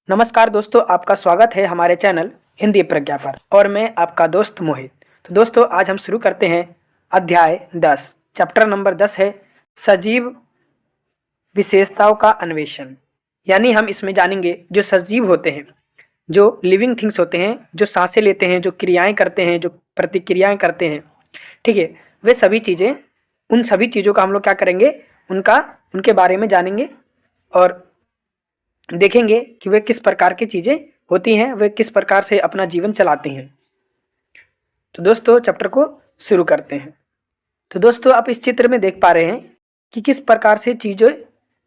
नमस्कार दोस्तों, आपका स्वागत है हमारे चैनल हिंदी प्रज्ञा पर और मैं आपका दोस्त मोहित। तो दोस्तों आज हम शुरू करते हैं अध्याय 10। चैप्टर नंबर 10 है सजीव विशेषताओं का अन्वेषण। यानी हम इसमें जानेंगे जो सजीव होते हैं, जो लिविंग थिंग्स होते हैं, जो सांसें लेते हैं, जो क्रियाएं करते हैं, जो प्रतिक्रियाएं करते हैं, ठीक है, वे सभी चीज़ें, उन सभी चीज़ों का हम लोग क्या करेंगे, उनके बारे में जानेंगे और देखेंगे कि वे किस प्रकार की चीज़ें होती हैं, वे किस प्रकार से अपना जीवन चलाती हैं। तो दोस्तों चैप्टर को शुरू करते हैं। तो दोस्तों आप इस चित्र में देख पा रहे हैं कि किस प्रकार से चीज़ें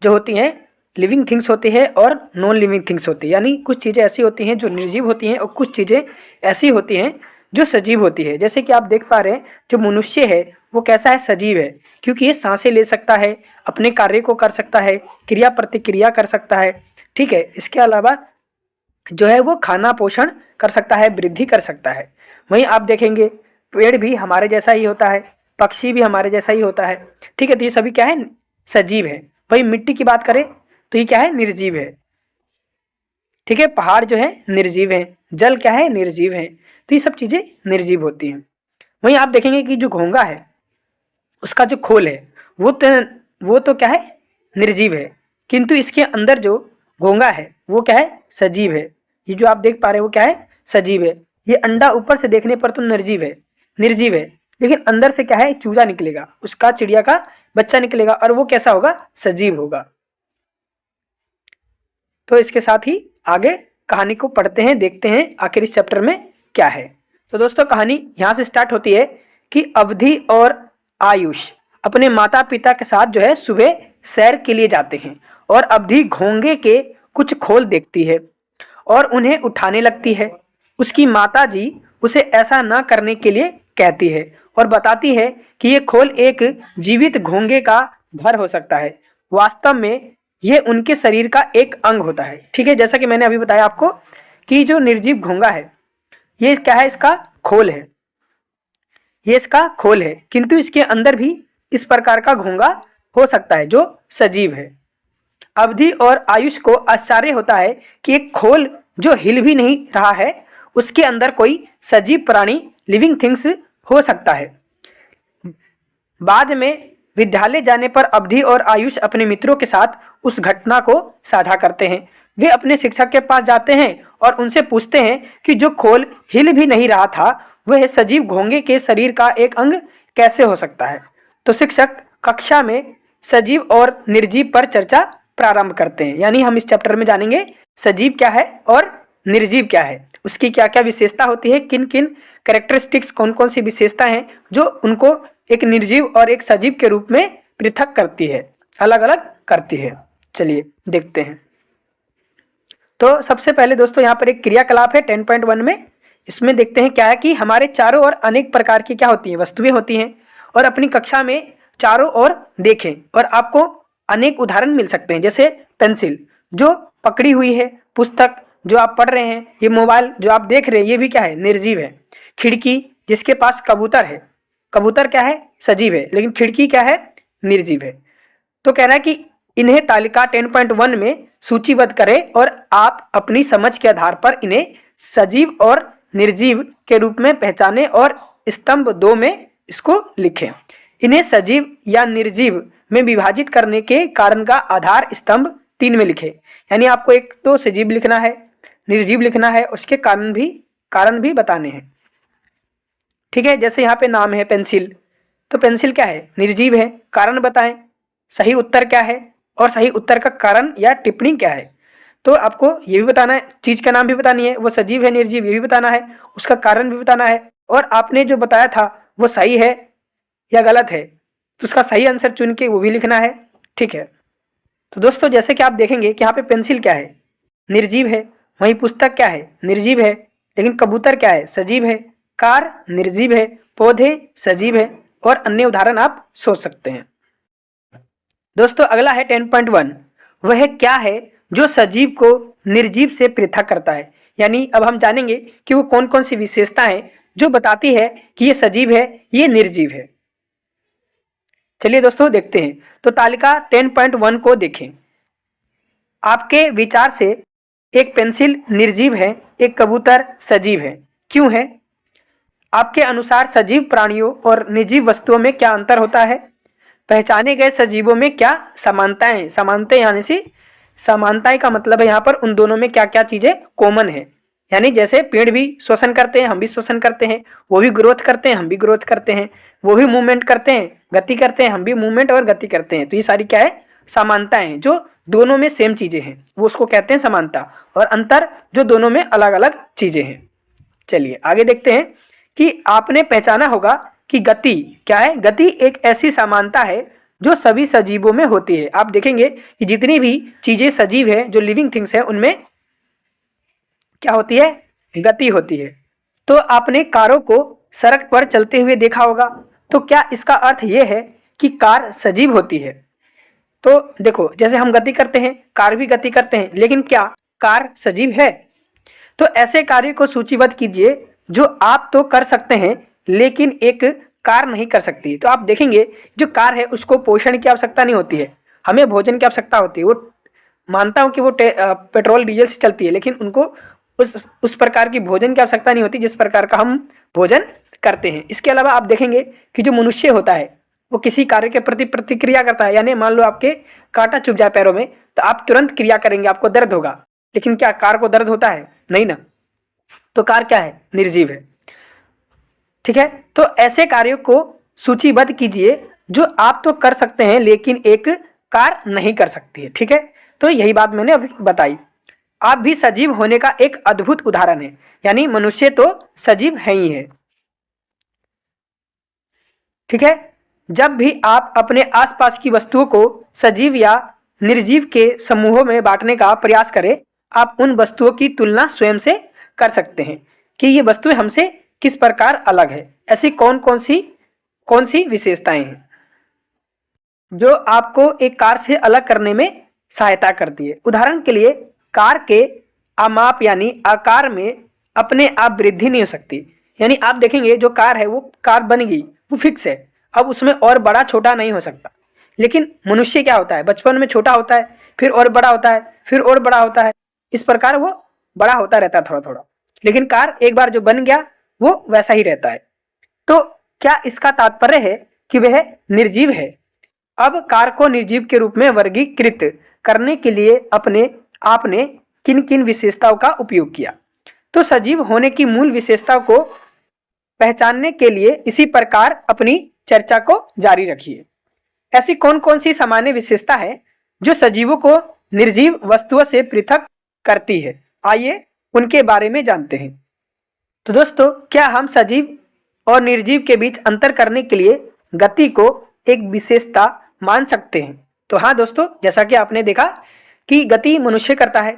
जो होती हैं लिविंग थिंग्स होती है और नॉन लिविंग थिंग्स होती है। यानी कुछ चीज़ें ऐसी होती हैं जो निर्जीव होती हैं और कुछ चीज़ें ऐसी होती हैं जो सजीव होती है। जैसे कि आप देख पा रहे हैं जो मनुष्य है वो कैसा है, सजीव है, क्योंकि ये सांसें ले सकता है, अपने कार्य को कर सकता है, क्रिया प्रतिक्रिया कर सकता है, ठीक है। इसके अलावा जो है वो खाना पोषण कर सकता है, वृद्धि कर सकता है। वहीं आप देखेंगे पेड़ भी हमारे जैसा ही होता है, पक्षी भी हमारे जैसा ही होता है, ठीक है। तो ये सभी क्या है, सजीव है। वहीं मिट्टी की बात करें तो ये क्या है, निर्जीव है, ठीक है। पहाड़ जो है निर्जीव है, जल क्या है, निर्जीव है। तो ये सब चीजें निर्जीव होती हैं। वहीं आप देखेंगे कि जो घोंगा है उसका जो खोल है वो तो क्या है, निर्जीव है, किंतु इसके अंदर जो घोंगा है वो क्या है, सजीव है। ये जो आप देख पा रहे हैं वो क्या है, सजीव है। ये अंडा ऊपर से देखने पर तो निर्जीव है, लेकिन अंदर से क्या है, चूजा निकलेगा, उसका चिड़िया का बच्चा निकलेगा और वो कैसा होगा, सजीव होगा। तो इसके साथ ही आगे कहानी को पढ़ते हैं, देखते हैं आखिर इस चैप्टर में क्या है। तो दोस्तों कहानी यहाँ से स्टार्ट होती है कि अवधि और आयुष अपने माता पिता के साथ जो है सुबह सैर के लिए जाते हैं और अवधि घोंगे के कुछ खोल देखती है और उन्हें उठाने लगती है। उसकी माता जी उसे ऐसा न करने के लिए कहती है और बताती है कि ये खोल एक जीवित घोंगे का घर हो सकता है। वास्तव में ये उनके शरीर का एक अंग होता है, ठीक है। जैसा कि मैंने अभी बताया आपको कि जो निर्जीव घोंगा है ये क्या है, इसका खोल है, ये इसका खोल है, किंतु इसके अंदर भी इस प्रकार का घोंगा हो सकता है जो सजीव है। अवधि और आयुष को आश्चर्य होता है कि एक खोल जो हिल भी नहीं रहा है उसके अंदर कोई सजीव प्राणी लिविंग थिंग्स हो सकता है। बाद में विद्यालय जाने पर अवधि और आयुष अपने मित्रों के साथ उस घटना को साझा करते हैं। वे अपने शिक्षक के पास जाते हैं और उनसे पूछते हैं कि जो खोल हिल भी नहीं रहा था वह सजीव घोंगे के शरीर का एक अंग कैसे हो सकता है। तो शिक्षक कक्षा में सजीव और निर्जीव पर चर्चा प्रारंभ करते हैं। यानी हम इस चैप्टर में जानेंगे सजीव क्या है और निर्जीव क्या है, उसकी क्या क्या विशेषता होती है, किन किन कैरेक्टरिस्टिक्स, कौन कौन सी विशेषता हैं जो उनको एक निर्जीव और एक सजीव के रूप में पृथक करती है, अलग अलग करती है। चलिए देखते हैं। तो सबसे पहले दोस्तों यहाँ पर एक क्रियाकलाप है 10.1 में। इसमें देखते हैं क्या है कि हमारे चारों ओर अनेक प्रकार की क्या होती हैं, वस्तुएं होती हैं और अपनी कक्षा में चारों ओर देखें और आपको अनेक उदाहरण मिल सकते हैं। जैसे पेंसिल जो पकड़ी हुई है, पुस्तक जो आप पढ़ रहे हैं, ये मोबाइल जो आप देख रहे हैं ये भी क्या है, निर्जीव है। खिड़की जिसके पास कबूतर है, कबूतर क्या है, सजीव है, लेकिन खिड़की क्या है, निर्जीव है। तो कहना है कि इन्हें तालिका 10.1 में सूचीबद्ध करें और आप अपनी समझ के आधार पर इन्हें सजीव और निर्जीव के रूप में पहचानें और स्तंभ 2 में इसको लिखें। इन्हें सजीव या निर्जीव में विभाजित करने के कारण का आधार स्तंभ 3 में लिखें। यानी आपको एक तो सजीव लिखना है, निर्जीव लिखना है, उसके कारण भी बताने हैं, ठीक है। जैसे यहाँ पे नाम है पेंसिल, तो पेंसिल क्या है, निर्जीव है, कारण बताएं, सही उत्तर क्या है और सही उत्तर का कारण या टिप्पणी क्या है। तो आपको ये भी बताना है, चीज का नाम भी बतानी है, वो सजीव है निर्जीव ये भी बताना है, उसका कारण भी बताना है और आपने जो बताया था वो सही है या गलत है तो उसका सही आंसर चुन के वो भी लिखना है, ठीक है। तो दोस्तों जैसे कि आप देखेंगे कि यहाँ पे पेंसिल क्या है, निर्जीव है, वहीं पुस्तक क्या है, निर्जीव है, लेकिन कबूतर क्या है, सजीव है, कार निर्जीव है, पौधे सजीव है और अन्य उदाहरण आप सोच सकते हैं। दोस्तों अगला है 10.1, वह क्या है जो सजीव को निर्जीव से पृथक करता है। यानी अब हम जानेंगे कि वो कौन कौन सी विशेषता है जो बताती है कि ये सजीव है, ये निर्जीव है। चलिए दोस्तों देखते हैं। तो तालिका 10.1 को देखें। आपके विचार से एक पेंसिल निर्जीव है, एक कबूतर सजीव है। क्यों है? आपके अनुसार सजीव प्राणियों और निर्जीव वस्तुओं में क्या अंतर होता है? पहचाने गए सजीवों में क्या समानताएं? समानताएं यानी से समानताएं का मतलब है यहाँ पर उन दोनों में क्या क्या चीजें कॉमन है। यानी जैसे पेड़ भी श्वसन करते हैं, हम भी श्वसन करते हैं, वो भी ग्रोथ करते हैं, हम भी ग्रोथ करते हैं, वो भी मूवमेंट करते हैं, गति करते हैं, हम भी मूवमेंट और गति करते हैं। तो ये सारी क्या है? समानताएं हैं, जो दोनों में सेम चीजें हैं वो उसको कहते हैं समानता, और अंतर जो दोनों में अलग अलग चीजें हैं। चलिए आगे देखते हैं कि आपने पहचाना होगा कि गति क्या है। गति एक ऐसी समानता है जो सभी सजीवों में होती है। आप देखेंगे कि जितनी भी चीजें सजीव है, जो लिविंग थिंग्स है, उनमें क्या होती है? गति होती है। तो आपने कारों को सड़क पर चलते हुए देखा होगा, तो क्या इसका अर्थ यह है कि कार सजीव होती है? तो देखो, जैसे हम गति करते हैं, कार भी गति करते हैं, लेकिन क्या कार सजीव है? तो ऐसे कार्य को सूचीबद्ध कीजिए जो आप तो कर सकते हैं लेकिन एक कार नहीं कर सकती। तो आप देखेंगे जो कार है उसको पोषण की आवश्यकता नहीं होती है, हमें भोजन की आवश्यकता होती है। वो मानता हूं कि वो पेट्रोल डीजल से चलती है, लेकिन उनको उस प्रकार की भोजन की आवश्यकता नहीं होती जिस प्रकार का हम भोजन करते हैं। इसके अलावा आप देखेंगे कि जो मनुष्य होता है वो किसी कार्य के प्रति प्रतिक्रिया करता है। यानी मान लो आपके कांटा चुभ जाए पैरों में, तो आप तुरंत क्रिया करेंगे, आपको दर्द होगा। लेकिन क्या कार को दर्द होता है? नहीं ना। तो कार क्या है? निर्जीव है। ठीक है, तो ऐसे कार्यों को सूचीबद्ध कीजिए जो आप तो कर सकते हैं लेकिन एक कार नहीं कर सकती है। ठीक है, तो यही बात मैंने अभी बताई। आप भी सजीव होने का एक अद्भुत उदाहरण है। यानी मनुष्य तो सजीव है ही है। ठीक है, जब भी आप अपने आसपास की वस्तुओं को सजीव या निर्जीव के समूहों में बांटने का प्रयास करें, आप उन वस्तुओं की तुलना स्वयं से कर सकते हैं कि ये वस्तुएं हमसे किस प्रकार अलग है। ऐसी कौन कौन सी विशेषताएं हैं जो आपको एक कार से अलग करने में सहायता करती है। उदाहरण के लिए, कार के आमाप यानी आकार में अपने आप वृद्धि नहीं हो सकती। यानी आप देखेंगे जो कार है वो कार बन गई, वो फिक्स है, अब उसमें और बड़ा छोटा नहीं हो सकता। लेकिन मनुष्य क्या होता है? बचपन में छोटा होता है, फिर और बड़ा होता है, फिर और बड़ा होता है, इस प्रकार वो बड़ा होता रहता है थोड़ा थोड़ा। लेकिन कार एक बार जो बन गया वो वैसा ही रहता है। तो क्या इसका तात्पर्य है कि वह निर्जीव है? अब कार को निर्जीव के रूप में वर्गीकृत करने के लिए आपने किन किन विशेषताओं का उपयोग किया? तो सजीव होने की मूल विशेषताओं को पहचानने के लिए इसी प्रकार अपनी चर्चा को जारी रखिए। ऐसी कौन कौन सी सामान्य विशेषता है जो सजीवों को निर्जीव वस्तुओं से पृथक करती है? आइए उनके बारे में जानते हैं। तो दोस्तों, क्या हम सजीव और निर्जीव के बीच अंतर करने के लिए गति को एक विशेषता मान सकते हैं? तो हाँ दोस्तों, जैसा कि आपने देखा कि गति मनुष्य करता है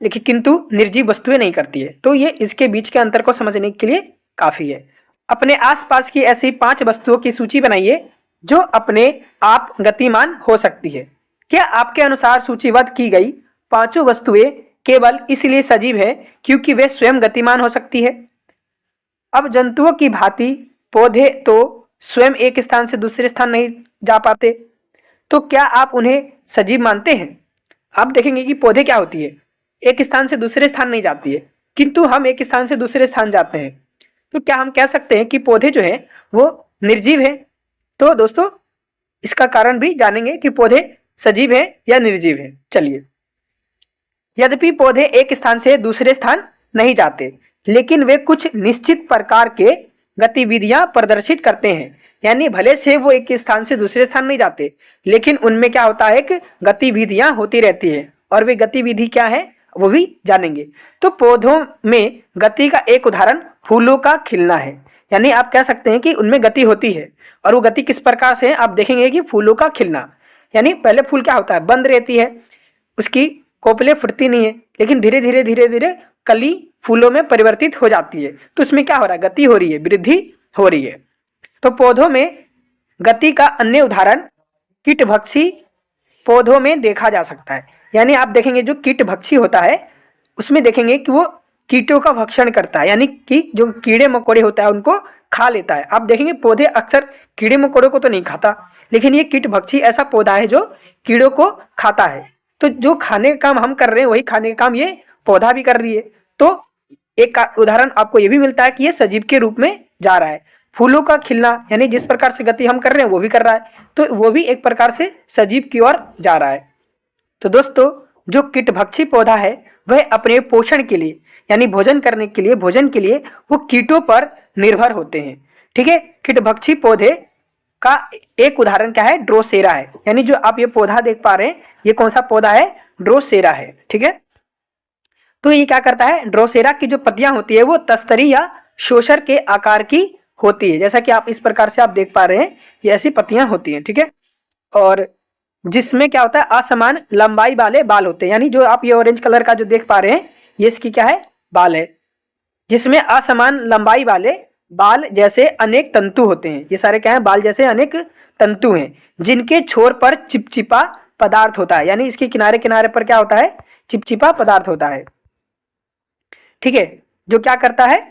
लेकिन किंतु निर्जीव वस्तुएं नहीं करती है। तो ये इसके बीच के अंतर को समझने के लिए काफी है। अपने आसपास की ऐसी 5 वस्तुओं की सूची बनाइए जो अपने आप गतिमान हो सकती है। क्या आपके अनुसार सूचीबद्ध की गई 5 वस्तुएं केवल इसलिए सजीव है क्योंकि वे स्वयं गतिमान हो सकती है? अब जंतुओं की भांति पौधे तो स्वयं एक स्थान से दूसरे स्थान नहीं जा पाते, तो क्या आप उन्हें सजीव मानते हैं? आप देखेंगे कि पौधे क्या होती है, एक स्थान से दूसरे स्थान नहीं जाती है, किंतु हम एक स्थान से दूसरे स्थान जाते हैं। तो क्या हम कह सकते हैं कि पौधे जो हैं वो निर्जीव हैं? तो दोस्तों, इसका कारण भी जानेंगे कि पौधे सजीव हैं या निर्जीव हैं। चलिए, यद्यपि पौधे एक स्थान से दूसरे स्थान नहीं जाते, लेकिन वे कुछ निश्चित प्रकार के गतिविधियां प्रदर्शित करते हैं। यानी भले से वो एक स्थान से दूसरे स्थान नहीं जाते, लेकिन उनमें क्या होता है कि गतिविधियां होती रहती है। और वे गतिविधि क्या है वो भी जानेंगे। तो पौधों में गति का एक उदाहरण फूलों का खिलना है। यानी आप कह सकते हैं कि उनमें गति होती है, और वो गति किस प्रकार से है? आप देखेंगे कि फूलों का खिलना, यानी पहले फूल क्या होता है, बंद रहती है, उसकी कोपलें फुटती नहीं है, लेकिन धीरे धीरे कली फूलों में परिवर्तित हो जाती है। तो उसमें क्या हो रहा है? गति हो रही है, वृद्धि हो रही है। तो पौधों में गति का अन्य उदाहरण कीटभक्षी पौधों में देखा जा सकता है। यानी आप देखेंगे जो कीटभक्षी होता है उसमें देखेंगे कि वो कीटों का भक्षण करता है, यानी कि जो कीड़े मकोड़े होता है उनको खा लेता है। आप देखेंगे पौधे अक्सर कीड़े मकोड़ों को तो नहीं खाता, लेकिन ये कीटभक्षी ऐसा पौधा है जो कीड़ों को खाता है। तो जो खाने का काम हम कर रहे हैं वही खाने का काम ये पौधा भी कर रही है। तो एक उदाहरण आपको ये भी मिलता है कि ये सजीव के रूप में जा रहा है। फूलों का खिलना यानी जिस प्रकार से गति हम कर रहे हैं वो भी कर रहा है, तो वो भी एक प्रकार से सजीव की ओर जा रहा है। तो दोस्तों जो कीटभक्षी पौधा है वह अपने पोषण के लिए यानी भोजन करने के लिए, भोजन के लिए वो कीटों पर निर्भर होते हैं। ठीक है, कीटभक्षी पौधे का एक उदाहरण क्या है, ड्रोसेरा है। यानी जो आप ये पौधा देख पा रहे हैं ये कौन सा पौधा है, ड्रोसेरा है। ठीक है, तो ये क्या करता है, ड्रोसेरा की जो पत्तियां होती है वो तस्तरी या शोषर के आकार की होती है। जैसा कि आप इस प्रकार से आप देख पा रहे हैं ये ऐसी पत्तियां होती हैं। ठीक है, और जिसमें क्या होता है, असमान लंबाई वाले बाल होते हैं। यानी जो आप ये ऑरेंज कलर का जो देख पा रहे हैं ये इसकी क्या है, बाल है, जिसमें असमान लंबाई वाले बाल जैसे अनेक तंतु होते हैं। ये सारे क्या है, बाल जैसे अनेक तंतु हैं, जिनके छोर पर चिपचिपा पदार्थ होता है। यानी इसके किनारे किनारे पर क्या होता है, चिपचिपा पदार्थ होता है। ठीक है, जो क्या करता है,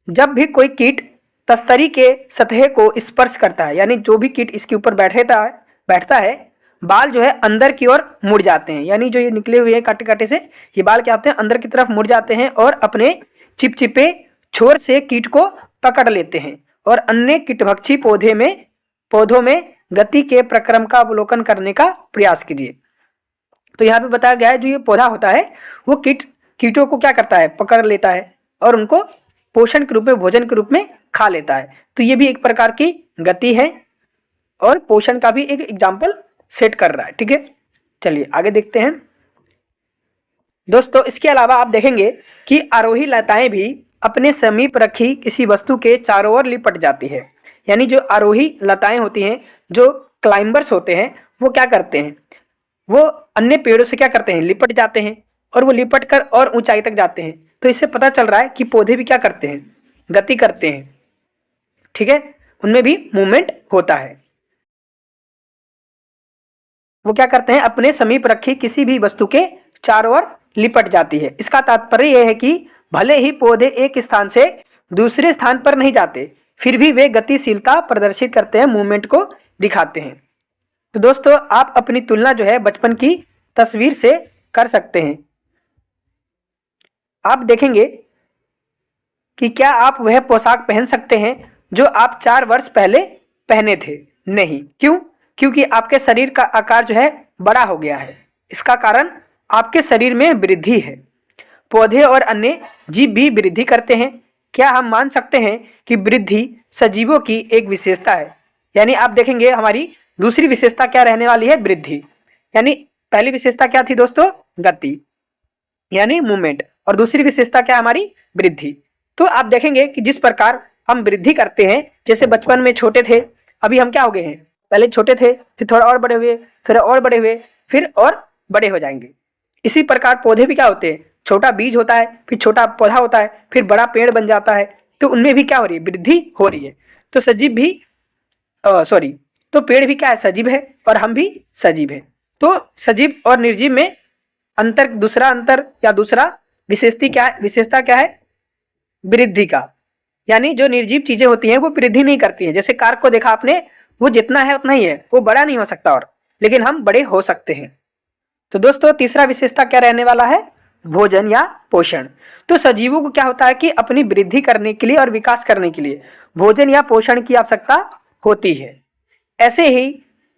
जब भी कोई कीट तस्तरी के सतह को स्पर्श करता है, यानी जो भी कीट इसके ऊपर बैठता है, बाल जो है अंदर की ओर मुड़ जाते हैं। यानी जो ये निकले हुए हैं काटे काटे से, ये बाल क्या होते हैं, अंदर की तरफ मुड़ जाते हैं और अपने चिपचिपे छोर से कीट को पकड़ लेते हैं। और अन्य कीटभक्षी पौधों में गति के प्रक्रम का अवलोकन करने का प्रयास कीजिए। तो यहाँ पे बताया गया है जो ये पौधा होता है वो कीटों को क्या करता है, पकड़ लेता है और उनको पोषण के रूप में, भोजन के रूप में खा लेता है। तो ये भी एक प्रकार की गति है और पोषण का भी एक एग्जाम्पल सेट कर रहा है। ठीक है, चलिए आगे देखते हैं दोस्तों। इसके अलावा आप देखेंगे कि आरोही लताएं भी अपने समीप रखी किसी वस्तु के चारों ओर लिपट जाती है। यानी जो आरोही लताएं होती हैं, जो क्लाइंबर्स होते हैं, वो क्या करते हैं, वो अन्य पेड़ों से क्या करते हैं, लिपट जाते हैं और वो लिपट कर और ऊंचाई तक जाते हैं। तो इससे पता चल रहा है कि पौधे भी क्या करते हैं, गति करते हैं। ठीक है, उनमें भी मूवमेंट होता है। वो क्या करते हैं, अपने समीप रखी किसी भी वस्तु के चारों ओर लिपट जाती है। इसका तात्पर्य यह है कि भले ही पौधे एक स्थान से दूसरे स्थान पर नहीं जाते, फिर भी वे गतिशीलता प्रदर्शित करते हैं, मूवमेंट को दिखाते हैं। तो दोस्तों आप अपनी तुलना जो है बचपन की तस्वीर से कर सकते हैं। आप देखेंगे कि क्या आप वह पोशाक पहन सकते हैं जो आप 4 वर्ष पहले पहने थे? नहीं। क्यों? क्योंकि आपके शरीर का आकार जो है बड़ा हो गया है। इसका कारण आपके शरीर में वृद्धि है। पौधे और अन्य जीव भी वृद्धि करते हैं। क्या हम मान सकते हैं कि वृद्धि सजीवों की एक विशेषता है? यानी आप देखेंगे हमारी दूसरी विशेषता क्या रहने वाली है, वृद्धि। यानी पहली विशेषता क्या थी दोस्तों, गति यानी मूवमेंट, और दूसरी विशेषता क्या हमारी, वृद्धि। तो आप देखेंगे कि जिस प्रकार हम वृद्धि करते हैं, जैसे बचपन में छोटे थे, अभी हम क्या हो गए हैं, पहले छोटे थे, फिर थोड़ा और बड़े हुए, थोड़ा और बड़े हुए, फिर और बड़े हो जाएंगे। इसी प्रकार पौधे भी क्या होते हैं, छोटा बीज होता है, फिर छोटा पौधा होता है, फिर बड़ा पेड़ बन जाता है। तो उनमें भी क्या हो रही है, वृद्धि हो रही है। तो सजीव भी तो पेड़ भी क्या है, सजीव है, और हम भी सजीव है। तो सजीव और निर्जीव में दूसरा विशेषता क्या है, वृद्धि का। यानी जो निर्जीव चीजें होती हैं वो वृद्धि नहीं करती हैं। जैसे कार को देखा आपने, वो जितना है उतना ही है, वो बड़ा नहीं हो सकता, और लेकिन हम बड़े हो सकते हैं। तो दोस्तों तीसरा विशेषता क्या रहने वाला है, भोजन या पोषण। तो सजीवों को क्या होता है कि अपनी वृद्धि करने के लिए और विकास करने के लिए भोजन या पोषण की आवश्यकता होती है। ऐसे ही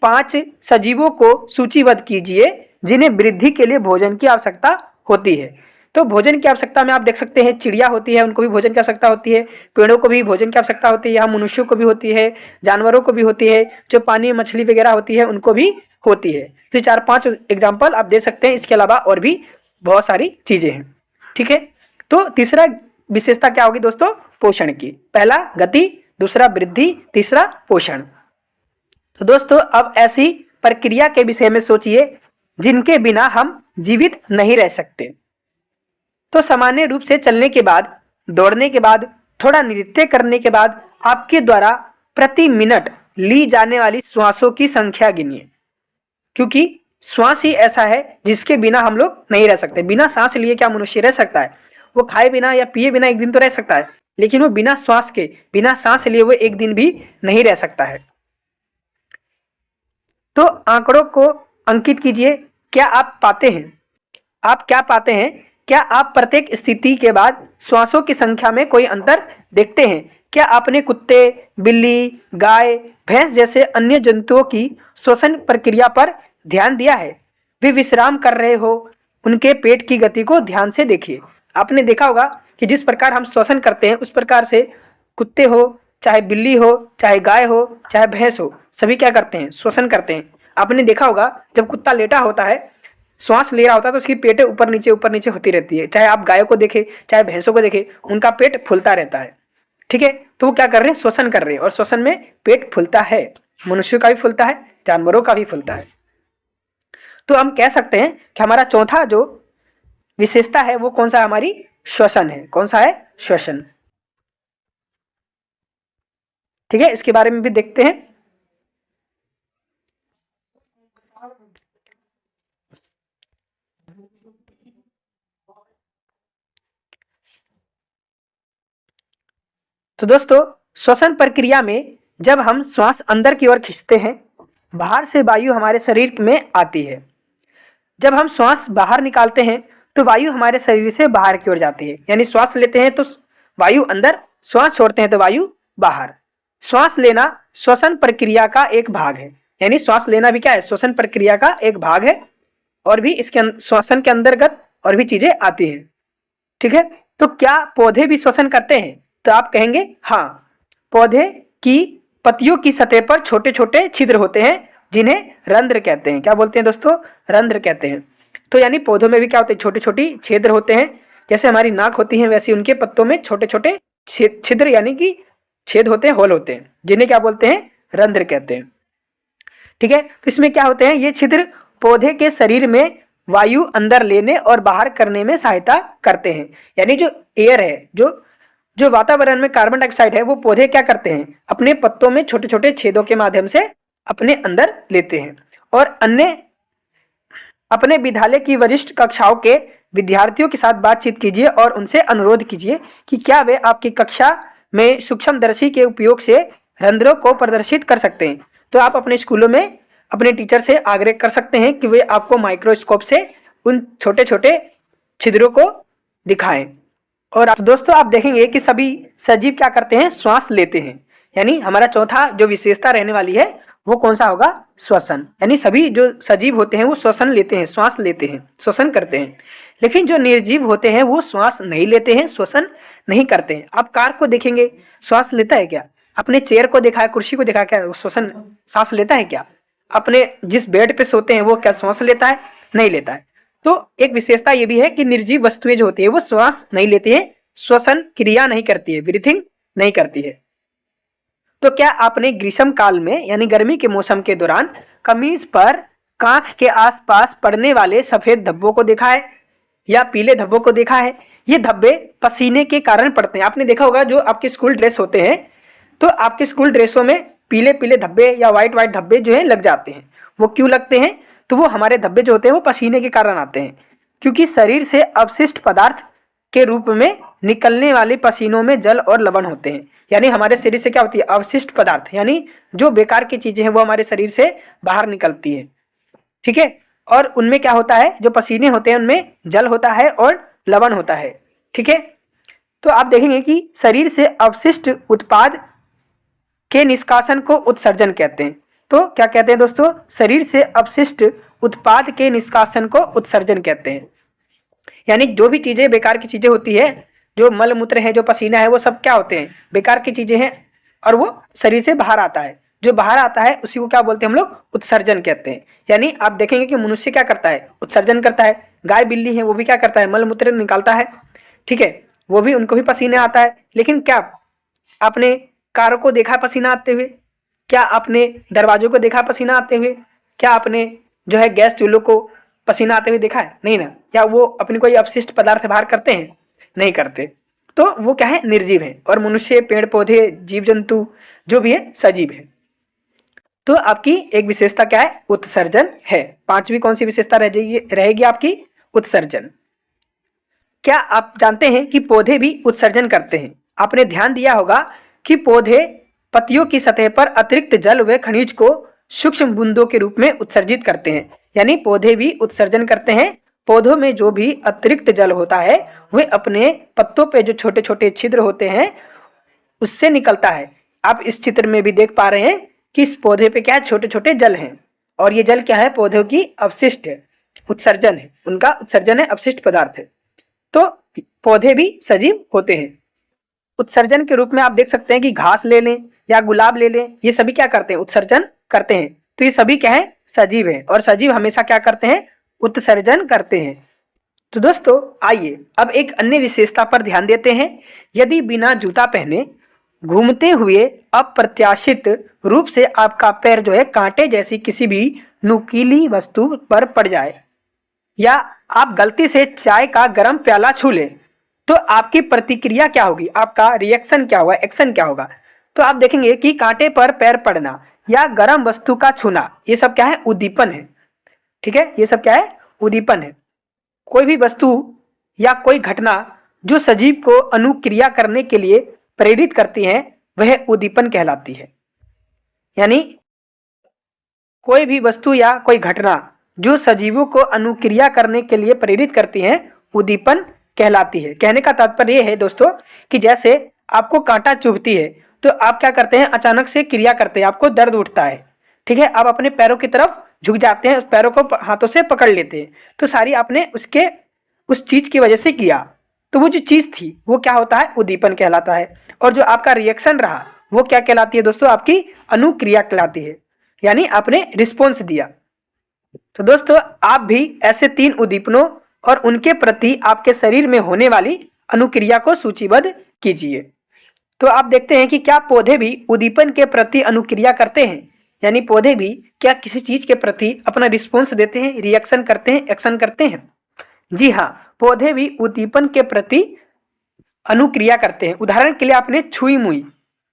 5 सजीवों को सूचीबद्ध कीजिए जिन्हें वृद्धि के लिए भोजन की आवश्यकता होती है। तो भोजन की आवश्यकता में आप देख सकते हैं, चिड़िया होती है, उनको भी भोजन की आवश्यकता होती है, पेड़ों को भी भोजन की आवश्यकता होती है, हम मनुष्यों को भी होती है, जानवरों को भी होती है, जो पानी में मछली वगैरह होती है उनको भी होती है। तो 4-5 एग्जाम्पल आप दे सकते हैं। इसके अलावा और भी बहुत सारी चीजें हैं। ठीक है, तो तीसरा विशेषता क्या होगी दोस्तों, पोषण की। पहला गति, दूसरा वृद्धि, तीसरा पोषण। तो दोस्तों अब ऐसी प्रक्रिया के विषय में सोचिए जिनके बिना हम जीवित नहीं रह सकते। तो सामान्य रूप से चलने के बाद, दौड़ने के बाद, थोड़ा नृत्य करने के बाद आपके द्वारा प्रति मिनट ली जाने वाली श्वासों की संख्या गिनिए, क्योंकि श्वास ही ऐसा है जिसके बिना हम लोग नहीं रह सकते। बिना सांस लिए क्या मनुष्य रह सकता है? वो खाए बिना या पिए बिना एक दिन तो रह सकता है, लेकिन वो बिना श्वास के, बिना सांस लिए वो एक दिन भी नहीं रह सकता है। तो आंकड़ों को अंकित कीजिए। क्या आप क्या पाते हैं क्या आप प्रत्येक स्थिति के बाद श्वासों की संख्या में कोई अंतर देखते हैं? क्या आपने कुत्ते, बिल्ली, गाय, भैंस जैसे अन्य जंतुओं की श्वसन प्रक्रिया पर ध्यान दिया है? वे विश्राम कर रहे हो, उनके पेट की गति को ध्यान से देखिए। आपने देखा होगा कि जिस प्रकार हम श्वसन करते हैं उस प्रकार से कुत्ते हो, चाहे बिल्ली हो, चाहे गाय हो, चाहे भैंस हो, सभी क्या करते हैं? श्वसन करते हैं। आपने देखा होगा जब कुत्ता लेटा होता है, श्वास ले रहा होता है तो उसकी पेट ऊपर नीचे होती रहती है। चाहे आप गायों को देखें, चाहे भैंसों को देखें, उनका पेट फूलता रहता है। ठीक है, तो वो क्या कर रहे हैं? श्वसन कर रहे हैं, और श्वसन में पेट फूलता है। मनुष्यों का भी फूलता है, जानवरों का भी फूलता है। तो हम कह सकते हैं कि हमारा चौथा जो विशेषता है वो कौन सा है? हमारी श्वसन है। कौन सा है? श्वसन। ठीक है, इसके बारे में भी देखते हैं। तो दोस्तों, श्वसन प्रक्रिया में जब हम श्वास अंदर की ओर खींचते हैं, बाहर से वायु हमारे शरीर में आती है। जब हम श्वास बाहर निकालते हैं तो वायु हमारे शरीर से बाहर की ओर जाती है। यानी श्वास लेते हैं तो वायु अंदर, श्वास छोड़ते हैं तो वायु बाहर। श्वास लेना श्वसन प्रक्रिया का एक भाग है। यानी श्वास लेना भी क्या है? श्वसन प्रक्रिया का एक भाग है। और भी इसके श्वसन के अंतर्गत और भी चीजें आती हैं। ठीक है, तो क्या पौधे भी श्वसन करते हैं? तो आप कहेंगे हाँ, पौधे की पत्तियों की सतह पर छोटे छोटे छिद्र होते हैं जिन्हें रंध्र कहते हैं। क्या बोलते हैं दोस्तों? रंध्र कहते हैं। तो यानी पौधों में भी क्या होते हैं? छोटे छोटे छिद्र होते हैं। जैसे हमारी नाक होती है वैसे उनके पत्तों में छोटे छोटे छिद्र यानी कि छेद होते हैं, होल होते हैं, जिन्हें क्या बोलते हैं? रंध्र कहते हैं। ठीक है, तो इसमें क्या होते हैं? ये छिद्र पौधे के शरीर में वायु अंदर लेने और बाहर करने में सहायता करते हैं। यानी जो एयर है, जो वातावरण में कार्बन डाइऑक्साइड है, वो पौधे क्या करते हैं? अपने पत्तों में छोटे छोटे छेदों के माध्यम से अपने अंदर लेते हैं। और अन्य अपने विद्यालय की वरिष्ठ कक्षाओं के विद्यार्थियों के साथ बातचीत कीजिए और उनसे अनुरोध कीजिए कि क्या वे आपकी कक्षा में सूक्ष्मदर्शी के उपयोग से रंध्रों को प्रदर्शित कर सकते हैं। तो आप अपने स्कूलों में अपने टीचर से आग्रह कर सकते हैं कि वे आपको माइक्रोस्कोप से उन छोटे छोटे छिद्रों को दिखाएं। और दोस्तों, आप देखेंगे कि सभी सजीव क्या करते हैं? श्वास लेते हैं। यानी हमारा चौथा जो विशेषता रहने वाली है वो कौन सा होगा? श्वसन। यानी सभी जो सजीव होते हैं वो श्वसन लेते हैं, श्वास लेते हैं, श्वसन करते हैं। लेकिन जो निर्जीव होते हैं वो श्वास नहीं लेते हैं, श्वसन नहीं करते हैं। आप कार को देखेंगे, श्वास लेता है क्या? अपने चेयर को देखा है, कुर्सी को देखा, क्या श्वसन सांस लेता है क्या? अपने जिस बेड पे सोते हैं वो क्या श्वास लेता है? नहीं लेता है। तो एक विशेषता ये भी है कि निर्जीव वस्तुएं जो होती है वो श्वास नहीं लेती है, श्वसन क्रिया नहीं करती है, ब्रीथिंग नहीं करती है। तो क्या आपने ग्रीष्म काल में यानी गर्मी के मौसम के दौरान कमीज पर कांख के आसपास पड़ने वाले सफेद धब्बों को देखा है या पीले धब्बों को देखा है? ये धब्बे पसीने के कारण पड़ते हैं। आपने देखा होगा जो आपके स्कूल ड्रेस होते हैं तो आपके स्कूल ड्रेसों में पीले पीले धब्बे या व्हाइट व्हाइट धब्बे जो है लग जाते हैं। वो क्यों लगते हैं? तो वो हमारे धब्बे जो होते हैं वो पसीने के कारण आते हैं, क्योंकि शरीर से अवशिष्ट पदार्थ के रूप में निकलने वाले पसीनों में जल और लवण होते हैं। यानी हमारे शरीर से क्या होती है? अवशिष्ट पदार्थ, यानी जो बेकार की चीजें हैं वो हमारे शरीर से बाहर निकलती है। ठीक है, और उनमें क्या होता है? जो पसीने होते हैं उनमें जल होता है और लवण होता है। ठीक है, तो आप देखेंगे कि शरीर से अवशिष्ट उत्पाद के निष्कासन को उत्सर्जन कहते हैं। तो क्या कहते हैं दोस्तों? शरीर से अवशिष्ट उत्पाद के निष्कासन को उत्सर्जन कहते हैं। यानी जो भी चीजें बेकार की चीजें होती है, जो मल मूत्र है, जो पसीना है, वो सब क्या होते हैं? बेकार की चीजें हैं और वो शरीर से बाहर आता है। जो बाहर आता है उसी को क्या बोलते हैं हम लोग? उत्सर्जन कहते हैं। यानी आप देखेंगे कि मनुष्य क्या करता है? उत्सर्जन करता है। गाय बिल्ली है वो भी क्या करता है? मल मूत्र निकालता है। ठीक है, वो भी, उनको भी पसीना आता है। लेकिन क्या आपने कारों को देखा पसीना आते हुए? क्या आपने दरवाजों को देखा पसीना आते हुए? क्या आपने जो है गैस चूल्हों को पसीना आते हुए देखा है? नहीं ना। या वो अपने कोई अपशिष्ट पदार्थ बाहर करते हैं? नहीं करते। तो वो क्या है? निर्जीव है। और मनुष्य, पेड़ पौधे, जीव जंतु जो भी है सजीव है। तो आपकी एक विशेषता क्या है? उत्सर्जन है। पांचवी कौन सी विशेषता रहेगी आपकी? उत्सर्जन। क्या आप जानते हैं कि पौधे भी उत्सर्जन करते हैं? आपने ध्यान दिया होगा कि पौधे पत्तियों की सतह पर अतिरिक्त जल व खनिज को सूक्ष्म बूंदों के रूप में उत्सर्जित करते हैं। यानी पौधे भी उत्सर्जन करते हैं पौधों में जो भी अतिरिक्त जल होता है वह अपने पत्तों पे जो छोटे छोटे छिद्र होते हैं उससे निकलता है। आप इस चित्र में भी देख पा रहे हैं कि इस पौधे पे क्या है, छोटे छोटे जल हैं, और ये जल क्या है, पौधों की अवशिष्ट है, उत्सर्जन है, उनका उत्सर्जन है, अपशिष्ट पदार्थ है। तो पौधे भी सजीव होते हैं। उत्सर्जन के रूप में आप देख सकते हैं कि घास ले लें या गुलाब ले लें, ये सभी क्या करते हैं, उत्सर्जन करते हैं। तो ये सभी क्या है, सजीव है, और सजीव हमेशा क्या करते हैं, उत्सर्जन करते हैं। तो दोस्तों आइए अब एक अन्य विशेषता पर ध्यान देते हैं। यदि बिना जूता पहने घूमते हुए अप्रत्याशित रूप से आपका पैर जो है कांटे जैसी किसी भी नुकीली वस्तु पर पड़ जाए, या आप गलती से चाय का गर्म प्याला छू लें, तो आपकी प्रतिक्रिया क्या होगी, आपका रिएक्शन क्या होगा, एक्शन क्या होगा। तो आप देखेंगे कि कांटे पर पैर पड़ना या गर्म वस्तु का छूना, ये सब क्या है, उद्दीपन है। ठीक है, ये सब क्या है, उद्दीपन है। कोई भी वस्तु या कोई घटना जो सजीव को अनुक्रिया करने के लिए प्रेरित करती है वह उद्दीपन कहलाती है। यानी कोई भी वस्तु या कोई घटना जो सजीवों को अनुक्रिया करने के लिए प्रेरित करती है उद्दीपन कहलाती है। कहने का तात्पर्य यह है दोस्तों कि जैसे आपको कांटा चुभती है तो आप क्या करते हैं, अचानक से क्रिया करते हैं, आपको दर्द उठता है, ठीक है, आप अपने पैरों की तरफ झुक जाते हैं, उस पैरों को हाथों से पकड़ लेते हैं, तो सारी आपने उस चीज की वजह से किया, तो वो जो चीज थी वो क्या होता है, उद्दीपन कहलाता है। और जो आपका रिएक्शन रहा वो क्या कहलाती है दोस्तों, आपकी अनुक्रिया कहलाती है, यानी आपने रिस्पॉन्स दिया। तो दोस्तों आप भी ऐसे 3 उद्दीपनों और उनके प्रति आपके शरीर में होने वाली अनुक्रिया को सूचीबद्ध कीजिए। तो आप देखते हैं कि क्या पौधे भी उद्दीपन के प्रति अनुक्रिया करते हैं, यानी पौधे भी क्या किसी चीज के प्रति अपना रिस्पॉन्स देते हैं, रिएक्शन करते हैं, एक्शन करते हैं। जी हाँ, पौधे भी उद्दीपन के प्रति अनुक्रिया करते हैं। उदाहरण के लिए आपने छुई मुई,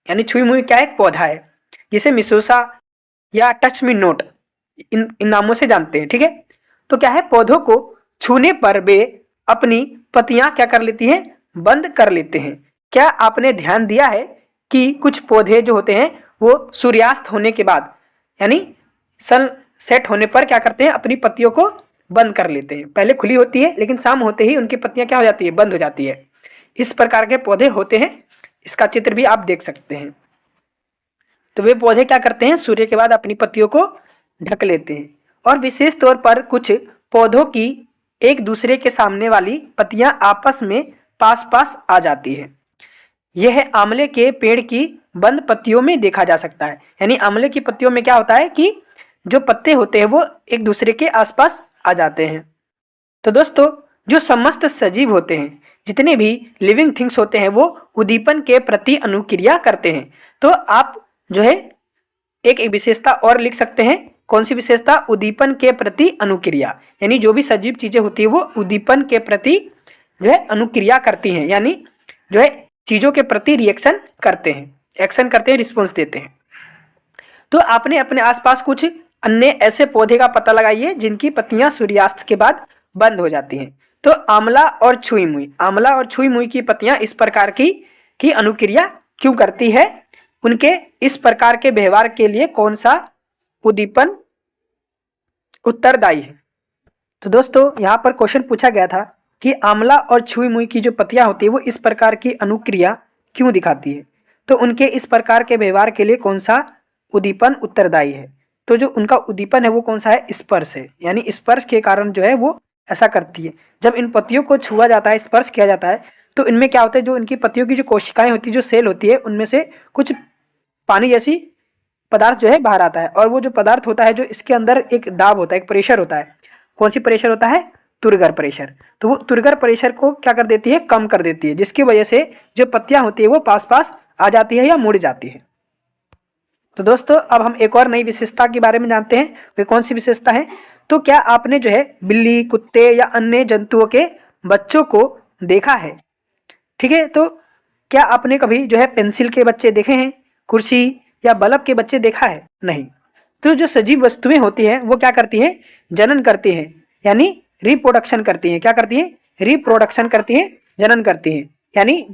यानी छुई मुई क्या एक पौधा है जिसे मिसोसा या टच मी नोट इन नामों से जानते हैं। ठीक है, तो क्या है, पौधों को छूने पर वे अपनी पत्तियां क्या कर लेती हैं, बंद कर लेते हैं। क्या आपने ध्यान दिया है कि कुछ पौधे जो होते हैं वो सूर्यास्त होने के बाद, यानी सन सेट होने पर क्या करते हैं, अपनी पत्तियों को बंद कर लेते हैं। पहले खुली होती है लेकिन शाम होते ही उनकी पत्तियां क्या हो जाती है, बंद हो जाती है। इस प्रकार के पौधे होते हैं, इसका चित्र भी आप देख सकते हैं। तो वे पौधे क्या करते हैं, सूर्य के बाद अपनी पत्तियों को ढक लेते हैं। और विशेष तौर पर कुछ पौधों की एक दूसरे के सामने वाली पत्तियां आपस में पास पास आ जाती है। यह आंवले के पेड़ की बंद पत्तियों में देखा जा सकता है। यानी आंवले की पत्तियों में क्या होता है कि जो पत्ते होते हैं वो एक दूसरे के आसपास आ जाते हैं। तो दोस्तों जो समस्त सजीव होते हैं, जितने भी लिविंग थिंग्स होते हैं, वो उद्दीपन के प्रति अनुक्रिया करते हैं। तो आप जो है एक विशेषता और लिख सकते हैं। कौन सी विशेषता, उद्दीपन के प्रति अनुक्रिया, यानी जो भी सजीव चीजें होती है वो उद्दीपन के प्रति जो है अनुक्रिया करती हैं, यानी जो है चीजों के प्रति रिएक्शन करते हैं, एक्शन करते हैं, रिस्पॉन्स देते हैं। तो आपने अपने आसपास कुछ अन्य ऐसे पौधे का पता लगाइए जिनकी पत्तियां सूर्यास्त के बाद बंद हो जाती हैं। तो आंवला और छुई मुई, आंवला और छुई मुई की पत्तियां इस प्रकार की अनुक्रिया क्यों करती है, उनके इस प्रकार के व्यवहार के लिए कौन सा उद्दीपन उत्तरदायी है। तो दोस्तों यहाँ पर क्वेश्चन पूछा गया था कि आंवला और छुई मुई की जो पत्तियां होती है वो इस प्रकार की अनुक्रिया क्यों दिखाती है, तो उनके इस प्रकार के व्यवहार के लिए कौन सा उद्दीपन उत्तरदायी है। तो जो उनका उद्दीपन है वो कौन सा है, स्पर्श है, यानी स्पर्श के कारण जो है वो ऐसा करती है। जब इन पत्तियों को छुआ जाता है, स्पर्श किया जाता है, तो इनमें क्या होता है, जो इनकी पत्तियों की जो कोशिकाएं होती है, जो सेल होती है, उनमें से कुछ पानी जैसी पदार्थ जो है बाहर आता है। और वो जो पदार्थ होता है, जो इसके अंदर एक दाब होता है, एक प्रेशर होता है। कौन सी प्रेशर होता है, तुरगर प्रेशर। तो वो तुरगर प्रेशर को क्या कर देती है, कम कर देती है, जिसकी वजह से जो पत्तियां होती है वो पास पास आ जाती है या मुड़ जाती है। तो दोस्तों अब हम एक और नई विशेषता के बारे में जानते हैं। वे कौन सी विशेषता है, तो क्या आपने जो है बिल्ली, कुत्ते या अन्य जंतुओं के बच्चों को देखा है। ठीक है, तो क्या आपने कभी जो है पेंसिल के बच्चे देखे हैं, कुर्सी या बल्ब के बच्चे देखा है, नहीं। तो जो सजीव वस्तुएं होती हैं वो क्या करती हैं, जनन करती हैं, यानी रिप्रोडक्शन करती हैं। क्या करती हैं, रिप्रोडक्शन करती हैं, जनन करती हैं। यानी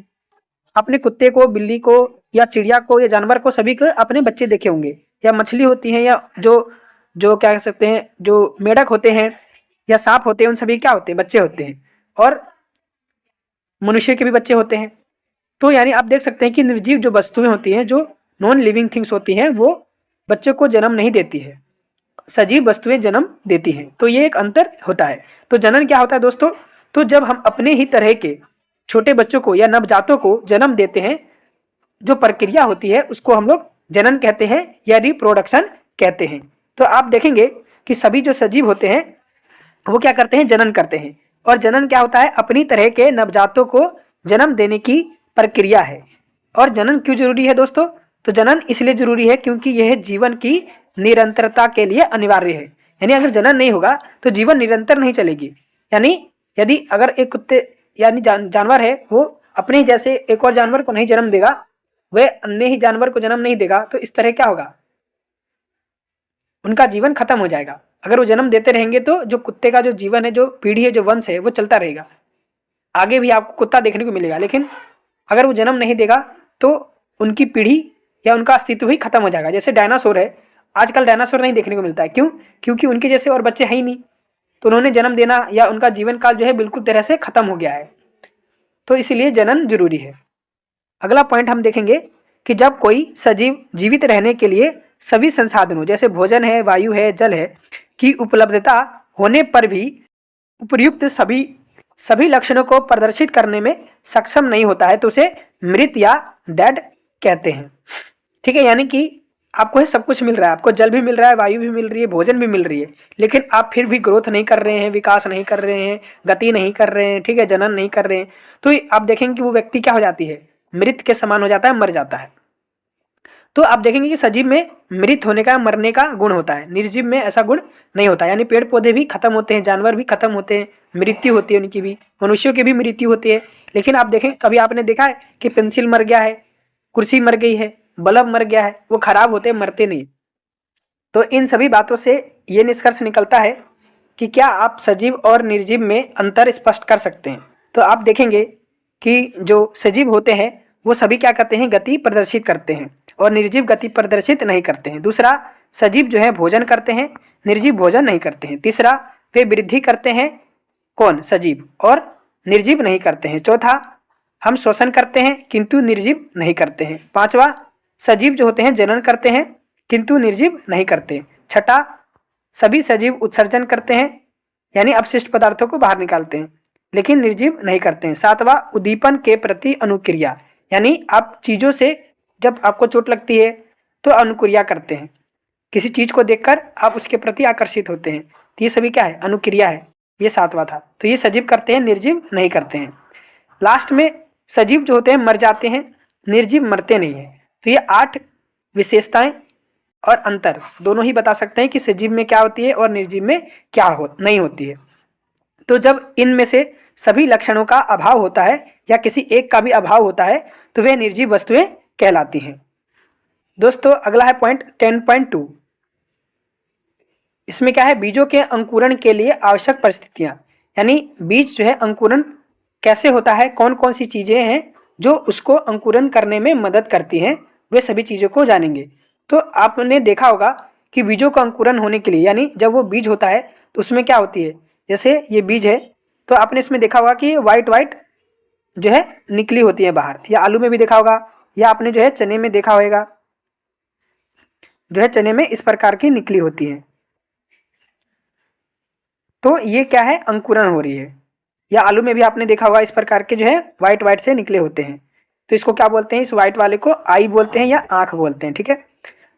अपने कुत्ते को, बिल्ली को या चिड़िया को या जानवर को, सभी को अपने बच्चे देखे होंगे। या मछली होती हैं, या जो क्या कह सकते हैं, जो मेढक होते हैं, या सांप होते हैं, उन सभी क्या होते हैं, बच्चे होते हैं, और मनुष्य के भी बच्चे होते हैं। तो यानी आप देख सकते हैं कि निर्जीव जो वस्तुएं होती हैं, जो नॉन लिविंग थिंग्स होती हैं, वो बच्चों को जन्म नहीं देती है, सजीव वस्तुएं जन्म देती हैं। तो ये एक अंतर होता है। तो जनन क्या होता है दोस्तों, तो जब हम अपने ही तरह के छोटे बच्चों को या नवजातों को जन्म देते हैं, जो प्रक्रिया होती है उसको हम लोग जनन कहते हैं या रिप्रोडक्शन कहते हैं। तो आप देखेंगे कि सभी जो सजीव होते हैं वो क्या करते हैं, जनन करते हैं। और जनन क्या होता है, अपनी तरह के नवजातों को जन्म देने की प्रक्रिया है। और जनन क्यों जरूरी है दोस्तों, तो जनन इसलिए जरूरी है क्योंकि यह जीवन की निरंतरता के लिए अनिवार्य है। यानी अगर जनन नहीं होगा तो जीवन निरंतर नहीं चलेगी। यानी यदि अगर एक कुत्ते यानी जानवर है, वो अपने जैसे एक और जानवर को नहीं जन्म देगा, वह अन्य ही जानवर को जन्म नहीं देगा, तो इस तरह क्या होगा, उनका जीवन खत्म हो जाएगा। अगर वो जन्म देते रहेंगे तो जो कुत्ते का जो जीवन है, जो पीढ़ी है, जो वंश है, वो चलता रहेगा, आगे भी आपको कुत्ता देखने को मिलेगा। लेकिन अगर वो जन्म नहीं देगा तो उनकी पीढ़ी या उनका अस्तित्व ही खत्म हो जाएगा। जैसे डायनासोर है, आजकल डायनासोर नहीं देखने को मिलता है, क्यों, क्योंकि उनके जैसे और बच्चे हैं ही नहीं, तो उन्होंने जन्म देना या उनका जीवन काल जो है बिल्कुल तरह से खत्म हो गया है। तो इसलिए जनन जरूरी है। अगला पॉइंट हम देखेंगे कि जब कोई सजीव जीवित रहने के लिए सभी संसाधनों जैसे भोजन है, वायु है, जल है की उपलब्धता होने पर भी उपयुक्त सभी लक्षणों को प्रदर्शित करने में सक्षम नहीं होता है, तो उसे मृत या डेड कहते हैं। ठीक है, यानी कि आपको सब कुछ मिल रहा है, आपको जल भी मिल रहा है, वायु भी मिल रही है, भोजन भी मिल रही है, लेकिन आप फिर भी ग्रोथ नहीं कर रहे हैं, विकास नहीं कर रहे हैं, गति नहीं कर रहे हैं, ठीक है, जनन नहीं कर रहे हैं, तो आप देखेंगे कि वो व्यक्ति क्या हो जाती है, मृत के समान हो जाता है, मर जाता है। तो आप देखेंगे कि सजीव में मृत होने का, मरने का गुण होता है, निर्जीव में ऐसा गुण नहीं होता। यानी पेड़ पौधे भी खत्म होते हैं, जानवर भी खत्म होते हैं, मृत्यु होती है उनकी भी, मनुष्यों की भी मृत्यु होती है। लेकिन आप देखें, कभी आपने देखा है कि पेंसिल मर गया है, कुर्सी मर गई है, बल्ब मर गया है, वो खराब होते, मरते नहीं। तो इन सभी बातों से ये निष्कर्ष निकलता है कि क्या आप सजीव और निर्जीव में अंतर स्पष्ट कर सकते हैं। तो आप देखेंगे कि जो सजीव होते हैं वो सभी क्या करते हैं, गति प्रदर्शित करते हैं, और निर्जीव गति प्रदर्शित नहीं करते हैं। दूसरा, सजीव जो है भोजन करते हैं, निर्जीव भोजन नहीं करते हैं। तीसरा, वे वृद्धि करते हैं, कौन, सजीव, और निर्जीव नहीं करते हैं। चौथा, हम शोषण करते हैं किंतु निर्जीव नहीं करते हैं। पांचवा, सजीव जो होते हैं जनन करते हैं किंतु निर्जीव नहीं करते। छठा, सभी सजीव उत्सर्जन करते हैं, यानी अपशिष्ट पदार्थों को बाहर निकालते हैं, लेकिन निर्जीव नहीं करते हैं। सातवां, उद्दीपन के प्रति अनुक्रिया, यानी आप चीजों से जब आपको चोट लगती है तो अनुक्रिया करते हैं, किसी चीज को देखकर आप उसके प्रति आकर्षित होते हैं, तो ये सभी क्या है, अनुक्रिया है। ये सातवां था। तो ये सजीव करते हैं, निर्जीव नहीं करते हैं। लास्ट में सजीव जो होते हैं मर जाते हैं, निर्जीव मरते नहीं है। तो ये 8 विशेषताएं और अंतर दोनों ही बता सकते हैं कि सजीव में क्या होती है और निर्जीव में क्या नहीं होती है। तो जब इनमें से सभी लक्षणों का अभाव होता है या किसी एक का भी अभाव होता है तो वे निर्जीव वस्तुएं कहलाती हैं। दोस्तों अगला है पॉइंट 10.2। इसमें क्या है, बीजों के अंकुरण के लिए आवश्यक परिस्थितियां, यानी बीज जो है अंकुरण कैसे होता है, कौन कौन सी चीजें हैं जो उसको अंकुरण करने में मदद करती हैं, वे सभी चीजों को जानेंगे। तो आपने देखा होगा कि बीजों का अंकुरण होने के लिए, यानी जब वो बीज होता है तो उसमें क्या होती है, जैसे ये बीज है तो आपने इसमें देखा होगा कि वाइट जो है निकली होती है बाहर, या आलू में भी देखा होगा, या आपने जो है चने में देखा होगा, जो है चने में इस प्रकार की निकली होती है। तो ये क्या है, अंकुरण हो रही है। या आलू में भी आपने देखा होगा इस प्रकार के जो है वाइट से निकले होते हैं, तो इसको क्या बोलते हैं, इस वाइट वाले को आई बोलते हैं या आंख बोलते हैं, ठीक है।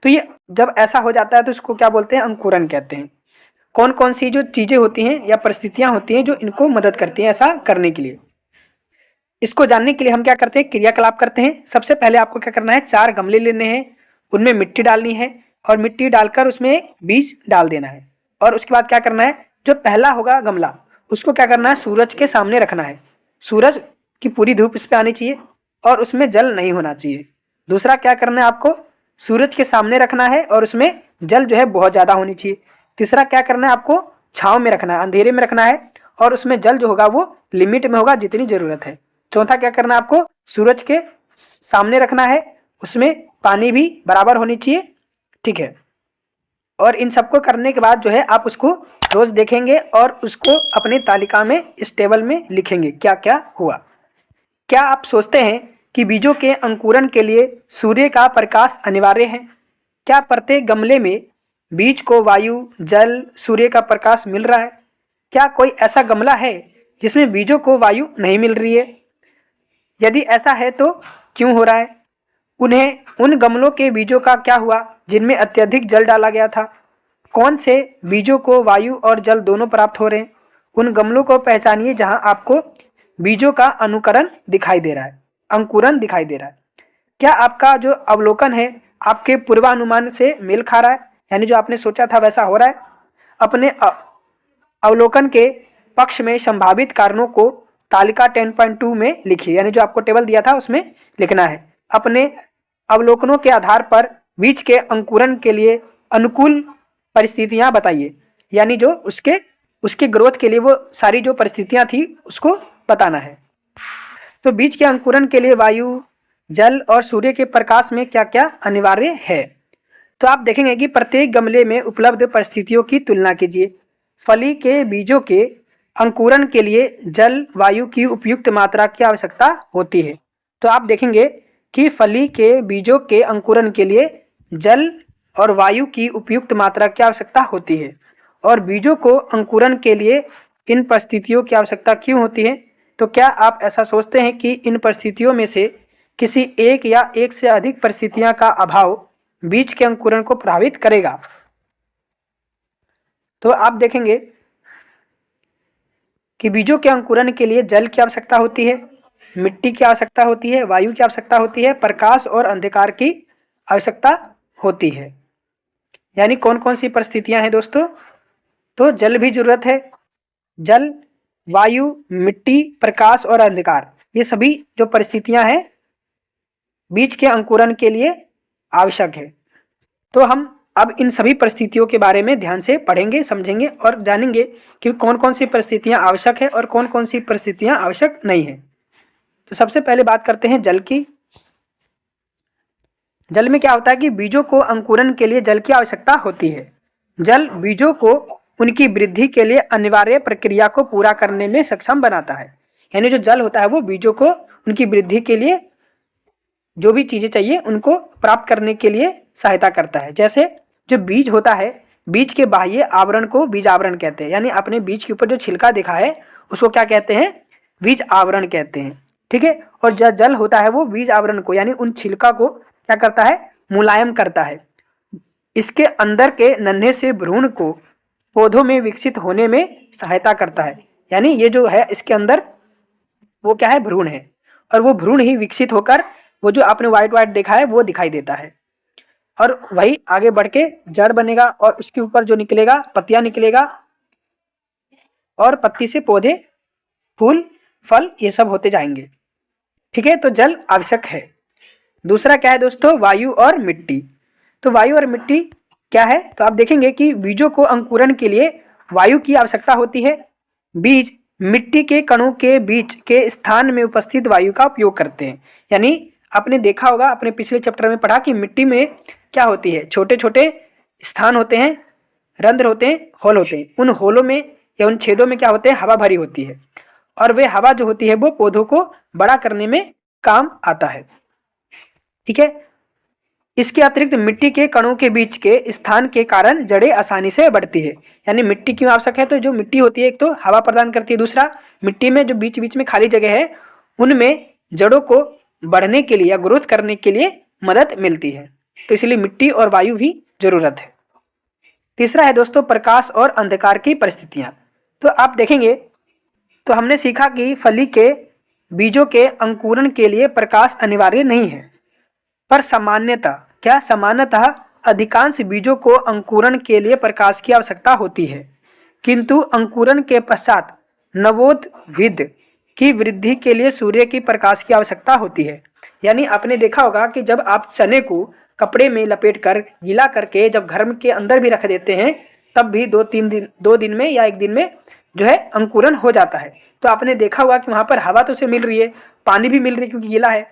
तो ये जब ऐसा हो जाता है तो इसको क्या बोलते हैं, अंकुरण कहते हैं। कौन कौन सी जो चीजें होती हैं या परिस्थितियां होती हैं जो इनको मदद करती हैं ऐसा करने के लिए, इसको जानने के लिए हम क्या करते हैं, क्रियाकलाप करते हैं। सबसे पहले आपको क्या करना है, 4 गमले लेने हैं, उनमें मिट्टी डालनी है और मिट्टी डालकर उसमें बीज डाल देना है। और उसके बाद क्या करना है, जो पहला होगा गमला उसको क्या करना है, सूरज के सामने रखना है, सूरज की पूरी धूप इस पर आनी चाहिए और उसमें जल नहीं होना चाहिए। दूसरा क्या करना है, आपको सूरज के सामने रखना है और उसमें जल जो है बहुत ज़्यादा होनी चाहिए। तीसरा क्या करना है, आपको छाँव में रखना है, अंधेरे में रखना है और उसमें जल जो होगा वो लिमिट में होगा जितनी ज़रूरत है। चौथा क्या करना है, आपको सूरज के सामने रखना है, उसमें पानी भी बराबर होनी चाहिए, ठीक है। और इन सबको करने के बाद जो है आप उसको रोज देखेंगे और उसको अपनी तालिका में, इस टेबल में लिखेंगे क्या क्या हुआ। क्या आप सोचते हैं कि बीजों के अंकुरण के लिए सूर्य का प्रकाश अनिवार्य है? क्या प्रत्येक गमले में बीज को वायु, जल, सूर्य का प्रकाश मिल रहा है? क्या कोई ऐसा गमला है जिसमें बीजों को वायु नहीं मिल रही है? यदि ऐसा है तो क्यों हो रहा है? उन गमलों के बीजों का क्या हुआ जिनमें अत्यधिक जल डाला गया था? कौन से बीजों को वायु और जल दोनों प्राप्त हो रहे हैं? उन गमलों को पहचानिए जहां आपको बीजों का अंकुरण दिखाई दे रहा है। क्या आपका जो अवलोकन है आपके पूर्वानुमान से मेल खा रहा है? यानी जो आपने सोचा था वैसा हो रहा है? अपने अवलोकन के पक्ष में संभावित कारणों को तालिका 10.2 में लिखिए, यानी जो आपको टेबल दिया था उसमें लिखना है। अपने अवलोकनों के आधार पर बीज के अंकुरण के लिए अनुकूल परिस्थितियां बताइए, यानी जो उसके ग्रोथ के लिए वो सारी जो परिस्थितियां थी उसको बताना है। तो बीज के अंकुरण के लिए वायु, जल और सूर्य के प्रकाश में क्या क्या अनिवार्य है? तो आप देखेंगे कि प्रत्येक गमले में उपलब्ध परिस्थितियों की तुलना कीजिए। फली के बीजों के अंकुरण के लिए जल, वायु की उपयुक्त मात्रा की आवश्यकता होती है। तो आप देखेंगे कि फली के बीजों के अंकुरण के लिए जल और वायु की उपयुक्त मात्रा की आवश्यकता होती है। और बीजों को अंकुरण के लिए इन परिस्थितियों की आवश्यकता क्यों होती है? तो क्या आप ऐसा सोचते हैं कि इन परिस्थितियों में से किसी एक या एक से अधिक परिस्थितियां का अभाव बीज के अंकुरण को प्रभावित करेगा? तो आप देखेंगे कि बीजों के अंकुरण के लिए जल की आवश्यकता होती है, मिट्टी की आवश्यकता होती है, वायु की आवश्यकता होती है, प्रकाश और अंधकार की आवश्यकता होती है। यानी कौन कौन सी परिस्थितियां हैं दोस्तों? तो जल भी जरूरत है, जल, वायु, मिट्टी, प्रकाश और अंधकार, ये सभी जो परिस्थितियां हैं बीज के अंकुरण के लिए आवश्यक है। तो हम अब इन सभी परिस्थितियों के बारे में ध्यान से पढ़ेंगे, समझेंगे और जानेंगे कि कौन कौन सी परिस्थितियां आवश्यक है और कौन कौन सी परिस्थितियां आवश्यक नहीं है। तो सबसे पहले बात करते हैं जल की। जल में क्या होता है कि बीजों को अंकुरण के लिए जल की आवश्यकता होती है। जल बीजों को उनकी वृद्धि के लिए अनिवार्य प्रक्रिया को पूरा करने में सक्षम बनाता है। यानी जो जल होता है वो बीजों को उनकी वृद्धि के लिए जो भी चीजें चाहिए उनको प्राप्त करने के लिए सहायता करता है। जैसे जो बीज होता है, बीज के बाह्य आवरण को बीज आवरण कहते हैं। यानी अपने बीज के ऊपर जो छिलका दिखा है उसको क्या कहते हैं? बीज आवरण कहते हैं। ठीक है। और जो जल होता है वो बीज आवरण को, यानी उन छिलका को क्या करता है? मुलायम करता है। इसके अंदर के नन्हे से भ्रूण को पौधों में विकसित होने में सहायता करता है। यानी ये जो है इसके अंदर वो क्या है? भ्रूण है। और वो भ्रूण ही विकसित होकर वो जो आपने व्हाइट व्हाइट देखा है वो दिखाई देता है। और वही आगे बढ़ के जड़ बनेगा और उसके ऊपर जो निकलेगा पत्तियां निकलेगा और पत्ती से पौधे, फूल, फल ये सब होते जाएंगे। ठीक है। तो जल आवश्यक है। दूसरा क्या है दोस्तों? वायु और मिट्टी। तो वायु और मिट्टी क्या है? तो आप देखेंगे कि बीजों को अंकुरण के लिए वायु की आवश्यकता होती है। बीज मिट्टी के कणों के बीच के स्थान में उपस्थित वायु का उपयोग करते हैं। यानी आपने देखा होगा, अपने पिछले चैप्टर में पढ़ा कि मिट्टी में क्या होती है? छोटे छोटे स्थान होते हैं, रंध्र होते हैं, होल होते हैं। उन होलों में या उन छेदों में क्या होते हैं? हवा भरी होती है। और वे हवा जो होती है वो पौधों को बड़ा करने में काम आता है। ठीक है। इसके अतिरिक्त मिट्टी के कणों के बीच के स्थान के कारण जड़ें आसानी से बढ़ती है। यानी मिट्टी क्यों आवश्यक है? तो जो मिट्टी होती है एक तो हवा प्रदान करती है, दूसरा मिट्टी में जो बीच बीच में खाली जगह है उनमें जड़ों को बढ़ने के लिए या ग्रोथ करने के लिए मदद मिलती है। तो इसलिए मिट्टी और वायु भी जरूरत है। तीसरा है दोस्तों प्रकाश और अंधकार की परिस्थितियां। तो आप देखेंगे तो हमने सीखा कि फली के बीजों के अंकुरण के लिए प्रकाश अनिवार्य नहीं है, पर सामान्यतः अधिकांश बीजों को अंकुरण के लिए प्रकाश की आवश्यकता होती है। किंतु अंकुरण के पश्चात नवोद्भिद की वृद्धि के लिए सूर्य की प्रकाश की आवश्यकता होती है। यानी आपने देखा होगा कि जब आप चने को कपड़े में लपेटकर गीला करके जब घर के अंदर भी रख देते हैं तब भी 2 दिन में या 1 दिन में जो है अंकुरण हो जाता है। तो आपने देखा होगा कि वहां पर हवा तो उसे मिल रही है, पानी भी मिल रही है क्योंकि गीला है,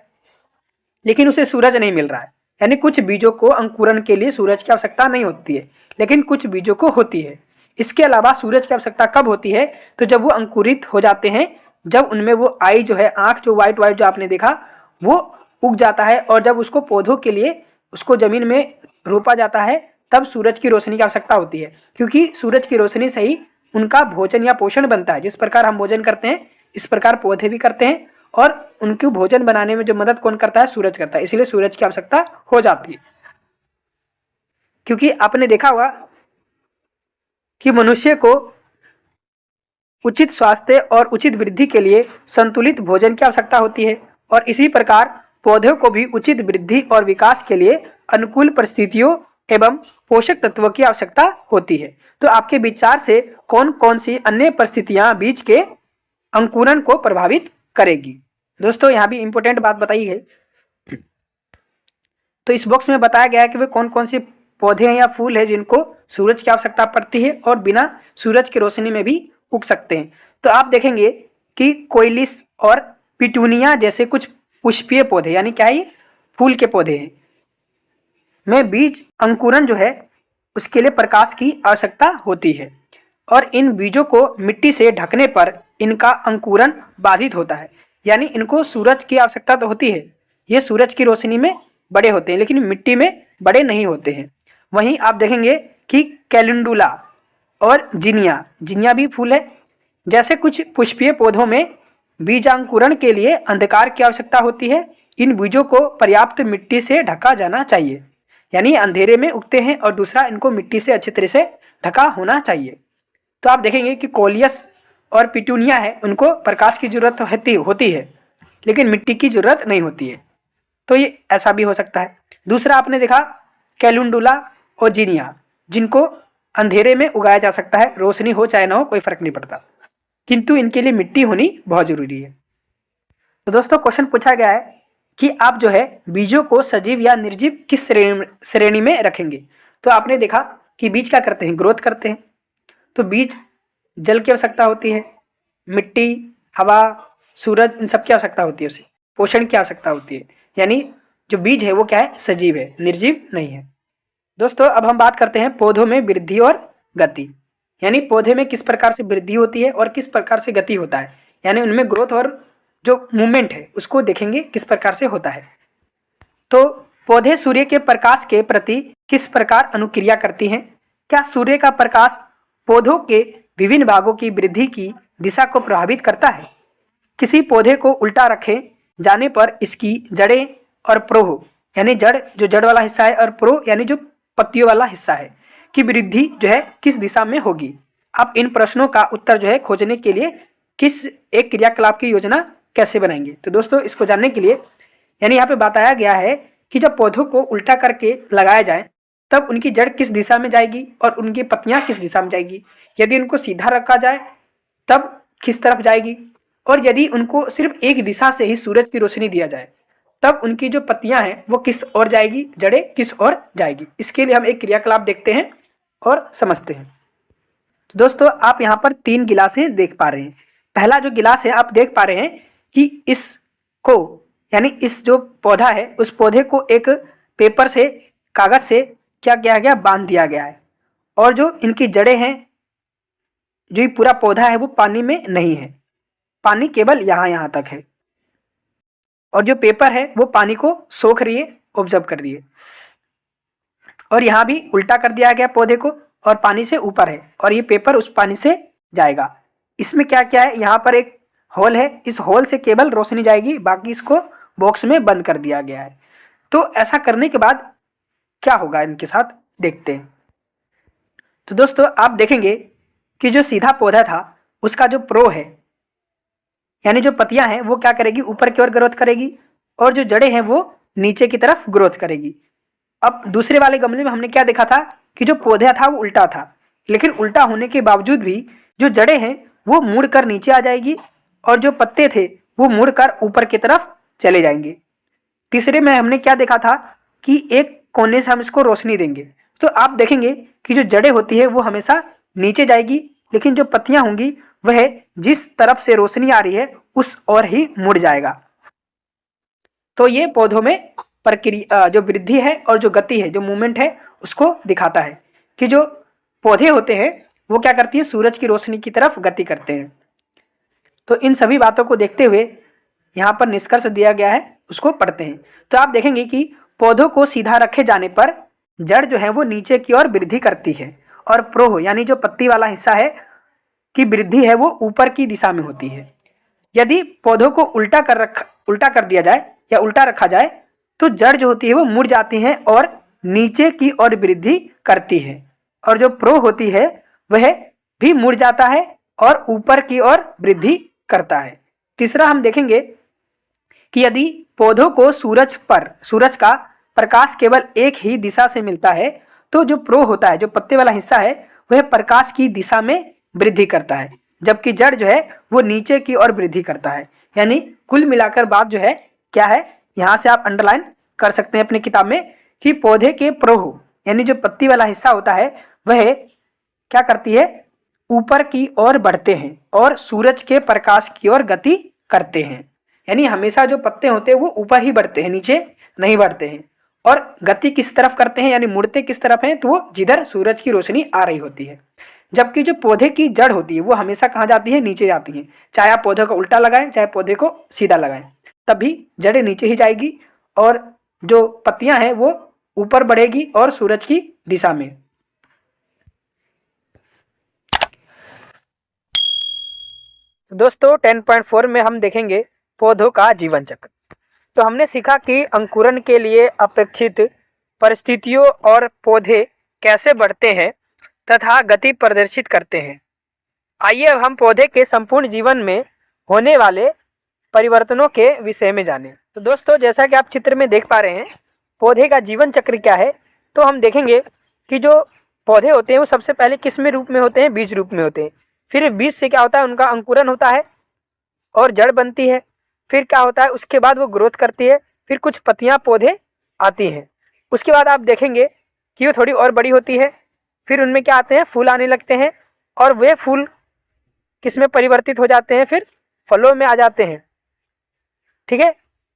लेकिन उसे सूरज नहीं मिल रहा है। यानी कुछ बीजों को अंकुरण के लिए सूरज की आवश्यकता नहीं होती है, लेकिन कुछ बीजों को होती है। इसके अलावा सूरज की आवश्यकता कब होती है? तो जब वो अंकुरित हो जाते हैं, जब उनमें वो आई जो है, आँख जो व्हाइट व्हाइट जो आपने देखा, वो उग जाता है, और जब उसको पौधों के लिए उसको जमीन में रोपा जाता है, तब सूरज की रोशनी की आवश्यकता होती है, क्योंकि सूरज की रोशनी से ही उनका भोजन या पोषण बनता है। जिस प्रकार हम भोजन करते हैं, इस प्रकार पौधे भी करते हैं, और उनके भोजन बनाने में जो मदद कौन करता है? सूरज करता है। इसलिए सूरज की आवश्यकता हो जाती है। क्योंकि आपने देखा होगा कि मनुष्य को उचित स्वास्थ्य और उचित वृद्धि के लिए संतुलित भोजन की आवश्यकता होती है, और इसी प्रकार पौधों को भी उचित वृद्धि और विकास के लिए अनुकूल परिस्थितियों एवं पोषक तत्वों की आवश्यकता होती है। तो आपके विचार से कौन कौन सी अन्य परिस्थितियां बीज के अंकुरण को प्रभावित करेगी? दोस्तों यहाँ भी इंपॉर्टेंट बात बताई है। तो इस बॉक्स में बताया गया है कि वे कौन कौन से पौधे हैं या फूल हैं जिनको सूरज की आवश्यकता पड़ती है और बिना सूरज की रोशनी में भी उग सकते हैं। तो आप देखेंगे कि कोइलिस और पिटूनिया जैसे कुछ पुष्पीय पौधे, यानी क्या है, ये फूल के पौधे हैं, में बीज अंकुरण जो है उसके लिए प्रकाश की आवश्यकता होती है, और इन बीजों को मिट्टी से ढकने पर इनका अंकुरण बाधित होता है। यानी इनको सूरज की आवश्यकता तो होती है, ये सूरज की रोशनी में बड़े होते हैं, लेकिन मिट्टी में बड़े नहीं होते हैं। वहीं आप देखेंगे कि कैलेंडुला और जिनिया भी फूल है, जैसे कुछ पुष्पीय पौधों में बीजांकुरण के लिए अंधकार की आवश्यकता होती है। इन बीजों को पर्याप्त मिट्टी से ढका जाना चाहिए, यानी अंधेरे में उगते हैं, और दूसरा इनको मिट्टी से अच्छी तरह से ढका होना चाहिए। तो आप देखेंगे कि कोलियस और पिटूनिया है, उनको प्रकाश की जरूरत होती है, लेकिन मिट्टी की जरूरत नहीं होती है। तो ये ऐसा भी हो सकता है। दूसरा आपने देखा कैलेंडुला और जिनिया, जिनको अंधेरे में उगाया जा सकता है, रोशनी हो चाहे ना हो कोई फर्क नहीं पड़ता, किंतु इनके लिए मिट्टी होनी बहुत जरूरी है। तो दोस्तों क्वेश्चन पूछा गया है कि आप जो है बीजों को सजीव या निर्जीव किस श्रेणी में रखेंगे? तो आपने देखा कि बीज क्या करते हैं? ग्रोथ करते हैं। तो बीज जल की आवश्यकता होती है, मिट्टी, हवा, सूरज, इन सब की आवश्यकता होती है, उसे पोषण की आवश्यकता होती है। यानी जो बीज है वो क्या है? सजीव है, निर्जीव नहीं है। दोस्तों अब हम बात करते हैं पौधों में वृद्धि और गति, यानी पौधे में किस प्रकार से वृद्धि होती है और किस प्रकार से गति होता है, यानी उनमें ग्रोथ और जो मूवमेंट है उसको देखेंगे किस प्रकार से होता है। तो पौधे सूर्य के प्रकाश के प्रति किस प्रकार अनुक्रिया करती हैं? क्या सूर्य का प्रकाश पौधों के विभिन्न भागों की वृद्धि की दिशा को प्रभावित करता है? किसी पौधे को उल्टा रखे जाने पर इसकी जड़ें और प्रोह, यानी जड़ जो जड़ वाला हिस्सा है, और प्रो यानी जो पत्तियों वाला हिस्सा है, की वृद्धि जो है किस दिशा में होगी? आप इन प्रश्नों का उत्तर जो है खोजने के लिए किस एक क्रियाकलाप की योजना कैसे बनाएंगे? तो दोस्तों इसको जानने के लिए यानी यहाँ पे बताया गया है कि जब पौधों को उल्टा करके लगाया जाए तब उनकी जड़ किस दिशा में जाएगी और उनकी पत्तियां किस दिशा में जाएगी। यदि उनको सीधा रखा जाए तब किस तरफ जाएगी, और यदि उनको सिर्फ एक दिशा से ही सूरज की रोशनी दिया जाए तब उनकी जो पत्तियां हैं वो किस ओर जाएगी, जड़ें किस ओर जाएगी। इसके लिए हम एक क्रियाकलाप देखते हैं और समझते हैं। तो दोस्तों आप यहाँ पर 3 गिलासें देख पा रहे हैं। पहला जो गिलास है आप देख पा रहे हैं कि इसको यानी इस जो पौधा है उस पौधे को एक पेपर से, कागज से क्या किया गया? बांध दिया गया है, और जो इनकी जड़ें हैं, जो ये पूरा पौधा है वो पानी में नहीं है, पानी केवल यहाँ तक है, और जो पेपर है वो पानी को सोख रही है, ऑब्जर्व कर रही है। और यहाँ भी उल्टा कर दिया गया पौधे को, और पानी से ऊपर है, और ये पेपर उस पानी से जाएगा। इसमें क्या क्या है? यहाँ पर एक होल है, इस होल से केवल रोशनी जाएगी, बाकी इसको बॉक्स में बंद कर दिया गया है। तो ऐसा करने के बाद क्या होगा इनके साथ, देखते हैं। तो दोस्तों आप देखेंगे कि जो सीधा पौधा था उसका जो प्रो है, यानी जो पत्तियां हैं वो क्या करेगी? ऊपर की ओर ग्रोथ करेगी, और जो जड़ें हैं वो नीचे की तरफ ग्रोथ करेगी। अब दूसरे वाले गमले में हमने क्या देखा था कि जो पौधा था वो उल्टा था, लेकिन उल्टा होने के बावजूद भी जो जड़ें हैं वो मुड़कर नीचे आ जाएगी, और जो पत्ते थे वो मुड़कर ऊपर की तरफ चले जाएंगे। तीसरे में हमने क्या देखा था कि एक कोने से हम इसको रोशनी देंगे, तो आप देखेंगे कि जो जड़ें होती है वो हमेशा नीचे जाएगी, लेकिन जो पत्तियां होंगी वह जिस तरफ से रोशनी आ रही है उस ओर ही मुड़ जाएगा। तो ये पौधों में प्रक्रिया, जो वृद्धि है और जो गति है, जो मूवमेंट है, उसको दिखाता है कि जो पौधे होते हैं वो क्या करती है, सूरज की रोशनी की तरफ गति करते हैं। तो इन सभी बातों को देखते हुए यहाँ पर निष्कर्ष दिया गया है, उसको पढ़ते हैं। तो आप देखेंगे कि पौधों को सीधा रखे जाने पर जड़ जो है वो नीचे की ओर वृद्धि करती है और प्रोह यानी जो पत्ती वाला हिस्सा है की वृद्धि है वो ऊपर की दिशा में होती है। यदि पौधों को उल्टा कर दिया जाए या उल्टा रखा जाए तो जड़ जो होती है वो मुड़ जाती है और नीचे की ओर वृद्धि करती है, और जो प्रोह होती है वह भी मुड़ जाता है और ऊपर की ओर वृद्धि करता है। तीसरा हम देखेंगे कि यदि पौधों को सूरज का प्रकाश केवल एक ही दिशा से मिलता है तो जो प्रोह होता है, जो पत्ते वाला हिस्सा है, वह प्रकाश की दिशा में वृद्धि करता है, जबकि जड़ जो है वो नीचे की ओर वृद्धि करता है। यानी कुल मिलाकर बात जो है क्या है, यहाँ से आप अंडरलाइन कर सकते हैं अपनी किताब में कि पौधे के प्रोह यानी जो पत्ती वाला हिस्सा होता है वह क्या करती है, ऊपर की ओर बढ़ते हैं और सूरज के प्रकाश की ओर गति करते हैं। यानी हमेशा जो पत्ते होते हैं वो ऊपर ही बढ़ते हैं, नीचे नहीं बढ़ते हैं। और गति किस तरफ करते हैं, यानी मुड़ते किस तरफ हैं, तो वो जिधर सूरज की रोशनी आ रही होती है। जबकि जो पौधे की जड़ होती है वो हमेशा कहाँ जाती है, नीचे जाती है। चाहे आप पौधे को उल्टा लगाएं चाहे पौधे को सीधा लगाएं, तभी जड़ें नीचे ही जाएगी और जो पत्तियां हैं वो ऊपर बढ़ेगी और सूरज की दिशा में। दोस्तों 10.4 में हम देखेंगे पौधों का जीवन चक्र। तो हमने सीखा कि अंकुरण के लिए अपेक्षित परिस्थितियों और पौधे कैसे बढ़ते हैं तथा गति प्रदर्शित करते हैं। आइए अब हम पौधे के संपूर्ण जीवन में होने वाले परिवर्तनों के विषय में जानें। तो दोस्तों जैसा कि आप चित्र में देख पा रहे हैं पौधे का जीवन चक्र क्या है, तो हम देखेंगे कि जो पौधे होते हैं वो सबसे पहले किस में रूप में होते हैं, बीज रूप में होते हैं। फिर बीज से क्या होता है, उनका अंकुरण होता है और जड़ बनती है। फिर क्या होता है, उसके बाद वो ग्रोथ करती है, फिर कुछ पत्तियां पौधे आती हैं। उसके बाद आप देखेंगे कि वो थोड़ी और बड़ी होती है, फिर उनमें क्या आते हैं, फूल आने लगते हैं और वे फूल किस में परिवर्तित हो जाते हैं, फिर फलों में आ जाते हैं। ठीक है,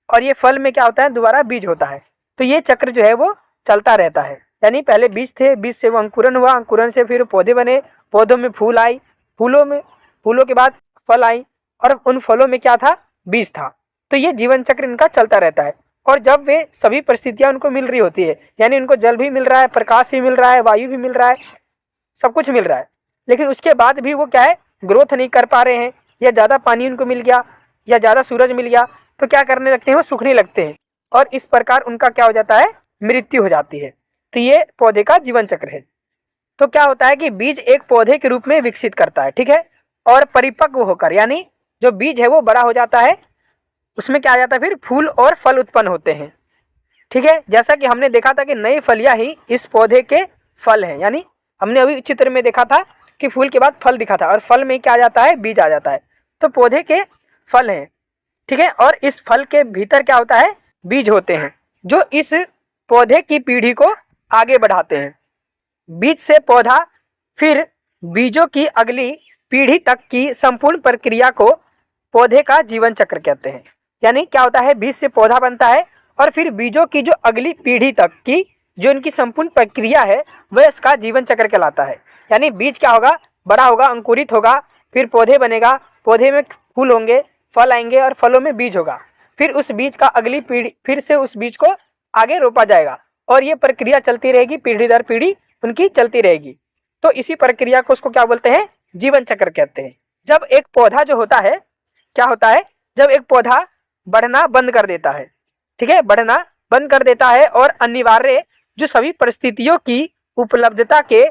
और ये फल में क्या होता है, दोबारा बीज होता है। तो ये चक्र जो है वो चलता रहता है। यानी पहले बीज थे, बीज से वो अंकुरण हुआ, अंकुरण से फिर पौधे बने, पौधों में फूल आई, फूलों के बाद फल आई और उन फलों में क्या था, बीज था। तो ये जीवन चक्र इनका चलता रहता है। और जब वे सभी परिस्थितियां उनको मिल रही होती है, यानी उनको जल भी मिल रहा है, प्रकाश भी मिल रहा है, वायु भी मिल रहा है, सब कुछ मिल रहा है, लेकिन उसके बाद भी वो क्या है, ग्रोथ नहीं कर पा रहे हैं, या ज़्यादा पानी उनको मिल गया या ज़्यादा सूरज मिल गया तो क्या करने लगते हैं, वो सूखने लगते हैं और इस प्रकार उनका क्या हो जाता है, मृत्यु हो जाती है। तो ये पौधे का जीवन चक्र है। तो क्या होता है कि बीज एक पौधे के रूप में विकसित करता है, ठीक है, और परिपक्व होकर, यानी जो बीज है वो बड़ा हो जाता है, उसमें क्या आ जाता है, फिर फूल और फल उत्पन्न होते हैं। ठीक है, जैसा कि हमने देखा था कि नई फलियां ही इस पौधे के फल हैं। यानी हमने अभी चित्र में देखा था कि फूल के बाद फल दिखा था और फल में क्या आ जाता है, बीज आ जाता है। तो पौधे के फल हैं, ठीक है, और इस फल के भीतर क्या होता है, बीज होते हैं जो इस पौधे की पीढ़ी को आगे बढ़ाते हैं। बीज से पौधा, फिर बीजों की अगली पीढ़ी तक की संपूर्ण प्रक्रिया को पौधे का जीवन चक्र कहते हैं। यानी क्या होता है, बीज से पौधा बनता है और फिर बीजों की जो अगली पीढ़ी तक की जो इनकी संपूर्ण प्रक्रिया है वह इसका जीवन चक्र कहलाता है। यानी बीज क्या होगा, बड़ा होगा, अंकुरित होगा, फिर पौधे बनेगा, पौधे में फूल होंगे, फल आएंगे और फलों में बीज होगा, फिर उस बीज का अगली पीढ़ी, फिर से उस बीज को आगे रोपा जाएगा और ये प्रक्रिया चलती रहेगी, पीढ़ी दर पीढ़ी उनकी चलती रहेगी। तो इसी प्रक्रिया को उसको क्या बोलते हैं, जीवन चक्र कहते हैं। जब एक पौधा जो होता है, क्या होता है, जब एक पौधा बढ़ना बंद कर देता है, ठीक है, बढ़ना बंद कर देता है और अनिवार्य जो सभी परिस्थितियों की उपलब्धता के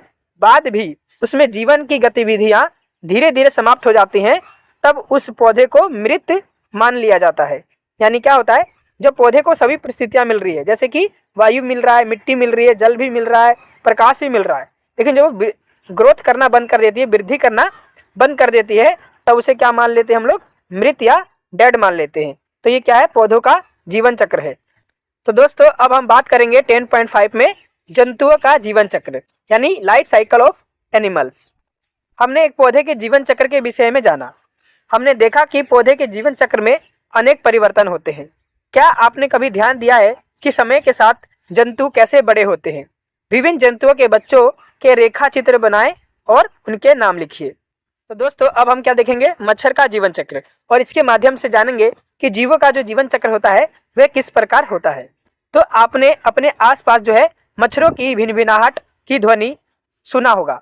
बाद भी उसमें जीवन की गतिविधियां धीरे धीरे समाप्त हो जाती हैं, तब उस पौधे को मृत मान लिया जाता है। यानी क्या होता है, जब पौधे को सभी परिस्थितियां मिल रही है, जैसे कि वायु मिल रहा है, मिट्टी मिल रही है, जल भी मिल रहा है, प्रकाश भी मिल रहा है, लेकिन जब ग्रोथ करना बंद कर देती है, वृद्धि करना बंद कर देती है, तब उसे क्या मान लेते हैं हम लोग, मृत या डेड मान लेते हैं। तो ये क्या है, पौधों का जीवन चक्र है। तो दोस्तों अब हम बात करेंगे 10.5 में जंतुओं का जीवन चक्र, यानी लाइफ साइकिल ऑफ एनिमल्स। हमने एक पौधे के जीवन चक्र के विषय में जाना। हमने देखा कि पौधे के जीवन चक्र में अनेक परिवर्तन होते हैं। क्या आपने कभी ध्यान दिया है कि समय के साथ जंतु कैसे बड़े होते हैं। विभिन्न जंतुओं के बच्चों के रेखा चित्र बनाएं और उनके नाम लिखिए। तो दोस्तों अब हम क्या देखेंगे, मच्छर का जीवन चक्र, और इसके माध्यम से जानेंगे कि जीवों का जो जीवन चक्र होता है वह किस प्रकार होता है। तो आपने अपने आसपास जो है मच्छरों की भिनभिनाहट की ध्वनि सुना होगा,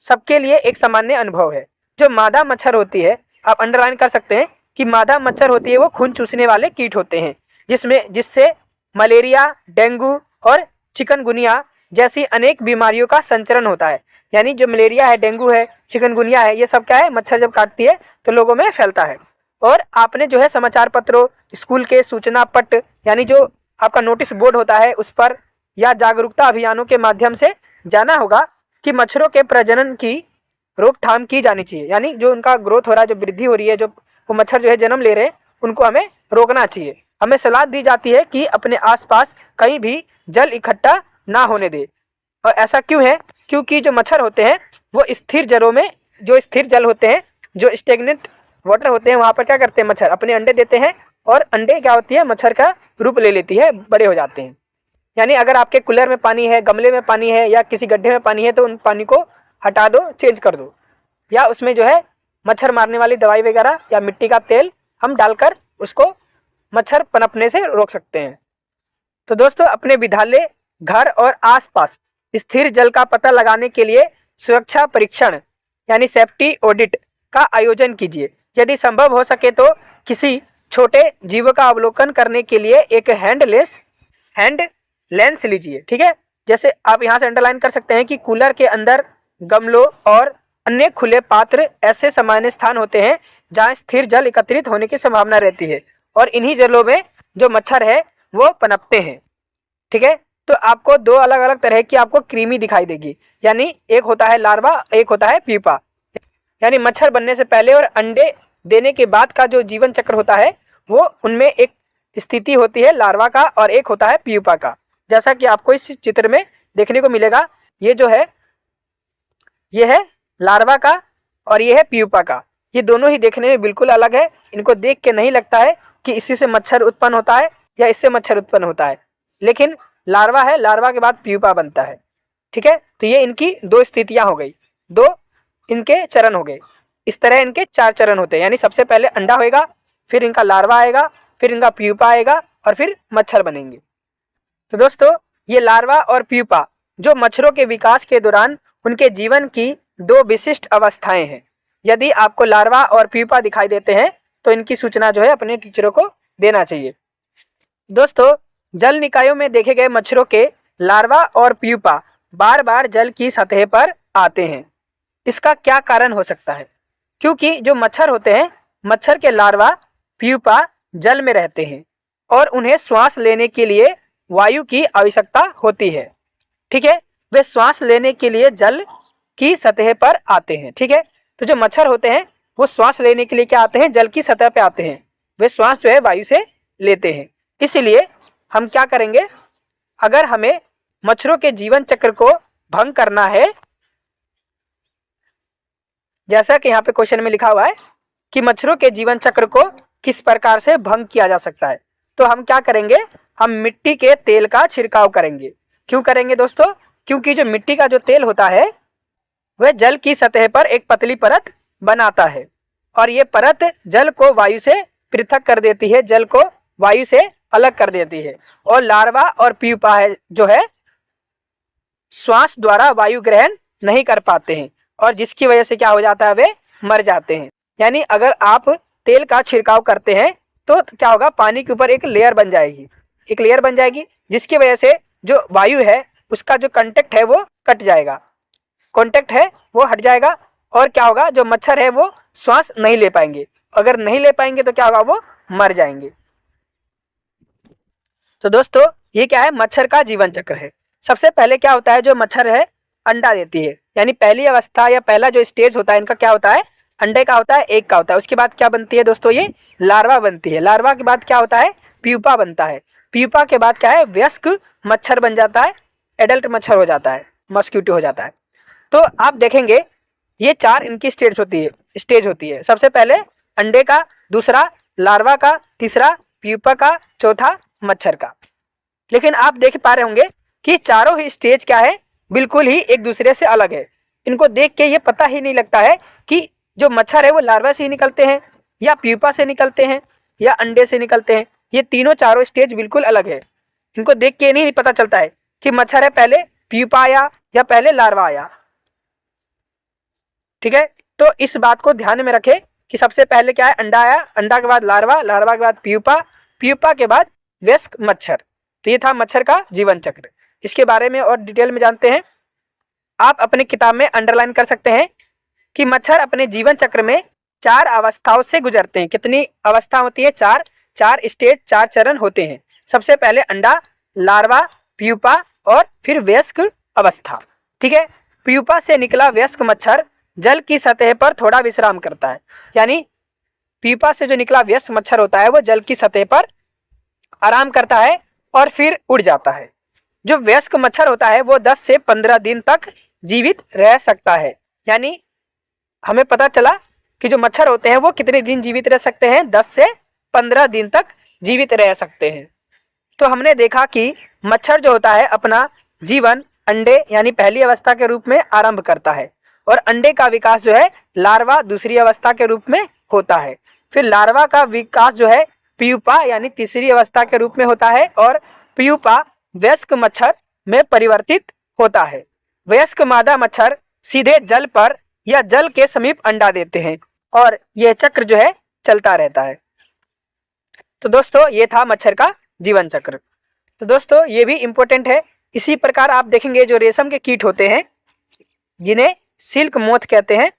सबके लिए एक सामान्य अनुभव है। जो मादा मच्छर होती है, आप अंडरलाइन कर सकते हैं कि मादा मच्छर होती है वो खून चूसने वाले कीट होते हैं, जिससे मलेरिया, डेंगू और चिकनगुनिया जैसी अनेक बीमारियों का संचरण होता है। यानी जो मलेरिया है, डेंगू है, चिकनगुनिया है, ये सब क्या है, मच्छर जब काटती है तो लोगों में फैलता है। और आपने जो है समाचार पत्रों, स्कूल के सूचना पट यानी जो आपका नोटिस बोर्ड होता है उस पर, या जागरूकता अभियानों के माध्यम से जाना होगा कि मच्छरों के प्रजनन की रोकथाम की जानी चाहिए। यानी जो उनका ग्रोथ हो रहा है, जो वृद्धि हो रही है, जो वो मच्छर जो है जन्म ले रहे हैं, उनको हमें रोकना चाहिए। हमें सलाह दी जाती है कि अपने आसपास कहीं भी जल इकट्ठा ना होने दे। और ऐसा क्यों है, क्योंकि जो मच्छर होते हैं वो स्थिर जलों में, जो स्थिर जल होते हैं, जो स्टेगनेंट वाटर होते हैं, वहाँ पर क्या करते हैं, मच्छर अपने अंडे देते हैं और अंडे क्या होती है, मच्छर का रूप ले लेती है, बड़े हो जाते हैं। यानी अगर आपके कूलर में पानी है, गमले में पानी है, या किसी गड्ढे में पानी है, तो उन पानी को हटा दो, चेंज कर दो, या उसमें जो है मच्छर मारने वाली दवाई वगैरह या मिट्टी का तेल हम डालकर उसको मच्छर पनपने से रोक सकते हैं। तो दोस्तों अपने विद्यालय, घर और आसपास स्थिर जल का पता लगाने के लिए सुरक्षा परीक्षण यानी सेफ्टी ऑडिट का आयोजन कीजिए। यदि संभव हो सके तो किसी छोटे जीव का अवलोकन करने के लिए एक हैंड लेंस लीजिए। ठीक है, जैसे आप यहाँ से अंडरलाइन कर सकते हैं कि कूलर के अंदर, गमलों और अन्य खुले पात्र ऐसे सामान्य स्थान होते हैं जहाँ स्थिर जल एकत्रित होने की संभावना रहती है, और इन्हीं जलों में जो मच्छर है वो पनपते हैं। ठीक है, तो आपको दो अलग अलग तरह की आपको कृमि दिखाई देगी। यानी एक होता है लार्वा, एक होता है प्यूपा। यानी मच्छर बनने से पहले और अंडे देने के बाद का जो जीवन चक्र होता है वो, उनमें एक स्थिति होती है लार्वा का और एक होता है प्यूपा का। जैसा कि आपको इस चित्र में देखने को मिलेगा, ये जो है ये है लार्वा का और ये है प्यूपा का। ये दोनों ही देखने में बिल्कुल अलग है। इनको देख के नहीं लगता है कि इसी से मच्छर उत्पन्न होता है या इससे मच्छर उत्पन्न होता है, लेकिन लार्वा है, लार्वा के बाद प्यूपा बनता है। ठीक है, तो ये इनकी दो स्थितियां हो गई, दो इनके चरण हो गए। इस तरह इनके चार चरण होते हैं। यानी सबसे पहले अंडा होएगा, फिर इनका लार्वा आएगा, फिर इनका प्यूपा आएगा और फिर मच्छर बनेंगे। तो दोस्तों ये लार्वा और प्यूपा जो मच्छरों के विकास के दौरान उनके जीवन की दो विशिष्ट अवस्थाएं हैं। यदि आपको लार्वा और प्यूपा दिखाई देते हैं तो इनकी सूचना जो है अपने टीचरों को देना चाहिए। दोस्तों जल निकायों में देखे गए मच्छरों के लार्वा और प्यूपा बार बार जल की सतह पर आते हैं। इसका क्या कारण हो सकता है? क्योंकि जो मच्छर होते हैं, मच्छर के लार्वा प्यूपा जल में रहते हैं और उन्हें श्वास लेने के लिए वायु की आवश्यकता होती है। ठीक है, वे श्वास लेने के लिए जल की सतह पर आते हैं। ठीक है, तो जो मच्छर होते हैं वो श्वास लेने के लिए क्या आते हैं, जल की सतह पे आते हैं। वे श्वास जो है वायु से लेते हैं। इसलिए हम क्या करेंगे, अगर हमें मच्छरों के जीवन चक्र को भंग करना है, जैसा कि यहाँ पे क्वेश्चन में लिखा हुआ है कि मच्छरों के जीवन चक्र को किस प्रकार से भंग किया जा सकता है, तो हम क्या करेंगे, हम मिट्टी के तेल का छिड़काव करेंगे। क्यों करेंगे दोस्तों? क्योंकि जो मिट्टी का जो तेल होता है वह जल की सतह पर एक पतली परत बनाता है और ये परत जल को वायु से पृथक कर देती है, जल को वायु से अलग कर देती है। और लार्वा और प्यूपा है जो है श्वास द्वारा वायु ग्रहण नहीं कर पाते हैं और जिसकी वजह से क्या हो जाता है, वे मर जाते हैं। यानी अगर आप तेल का छिड़काव करते हैं तो क्या होगा, पानी के ऊपर एक लेयर बन जाएगी, जिसकी वजह से जो वायु है उसका जो कांटेक्ट है वो कट जाएगा, कांटेक्ट है वो हट जाएगा और क्या होगा, जो मच्छर है वो श्वास नहीं ले पाएंगे। अगर नहीं ले पाएंगे तो क्या होगा, वो मर जाएंगे। तो दोस्तों ये क्या है, मच्छर का जीवन चक्र है। सबसे पहले क्या होता है, जो मच्छर है अंडा देती है। यानी पहली अवस्था या पहला जो स्टेज होता है इनका क्या होता है, अंडे का होता है, एक का होता है। उसके बाद क्या बनती है दोस्तों, ये लार्वा बनती है। लार्वा के बाद क्या होता है, प्यूपा बनता है। प्यूपा के बाद क्या है, वयस्क मच्छर बन जाता है, एडल्ट मच्छर हो जाता है, मस्क्यूटो हो जाता है। तो आप देखेंगे ये चार इनकी स्टेज होती है। सबसे पहले अंडे का, दूसरा लार्वा का, तीसरा प्यूपा का, चौथा मच्छर का। लेकिन आप देख पा रहे होंगे कि चारों ही स्टेज क्या है, बिल्कुल ही एक दूसरे से अलग है। इनको देख के ये पता ही नहीं लगता है कि जो मच्छर है वो लार्वा से ही निकलते हैं या प्यूपा से निकलते हैं या अंडे से निकलते हैं। ये तीनों चारों स्टेज बिल्कुल अलग है। इनको देख के नहीं पता चलता है कि मच्छर है पहले प्यूपा आया या पहले लार्वा आया। ठीक है, तो इस बात को ध्यान में रखें कि सबसे पहले क्या है, अंडा आया, अंडा के बाद लार्वा, लार्वा के बाद प्यूपा, प्यूपा के बाद वयस्क मच्छर। तो ये था मच्छर का जीवन चक्र। इसके बारे में और डिटेल में जानते हैं। आप अपनी किताब में अंडरलाइन कर सकते हैं कि मच्छर अपने जीवन चक्र में 4 अवस्थाओं से गुजरते हैं। कितनी अवस्था होती है? 4 स्टेज, 4 चरण होते हैं। सबसे पहले अंडा, लार्वा, प्यूपा और फिर वयस्क अवस्था। ठीक है, प्यूपा से निकला वयस्क मच्छर जल की सतह पर थोड़ा विश्राम करता है। यानी प्यूपा से जो निकला वयस्क मच्छर होता है वो जल की सतह पर आराम करता है और फिर उड़ जाता है। जो वयस्क मच्छर होता है वो 10 से 15 दिन तक जीवित रह सकता है। यानी हमें पता चला कि जो मच्छर होते हैं वो कितने दिन जीवित रह सकते हैं? 10 से 15 दिन तक जीवित रह सकते हैं। तो हमने देखा कि मच्छर जो होता है अपना जीवन अंडे यानी पहली अवस्था के रूप में आरंभ करता है और अंडे का विकास जो है लार्वा दूसरी अवस्था के रूप में होता है। फिर लार्वा का विकास जो है प्यूपा यानी तीसरी अवस्था के रूप में होता है और प्यूपा वयस्क मच्छर में परिवर्तित होता है। वयस्क मादा मच्छर सीधे जल पर या जल के समीप अंडा देते हैं और यह चक्र जो है चलता रहता है। तो दोस्तों ये था मच्छर का जीवन चक्र। तो दोस्तों ये भी इम्पोर्टेंट है। इसी प्रकार आप देखेंगे जो रेशम के कीट होते हैं जिन्हें सिल्क मोथ कहते हैं,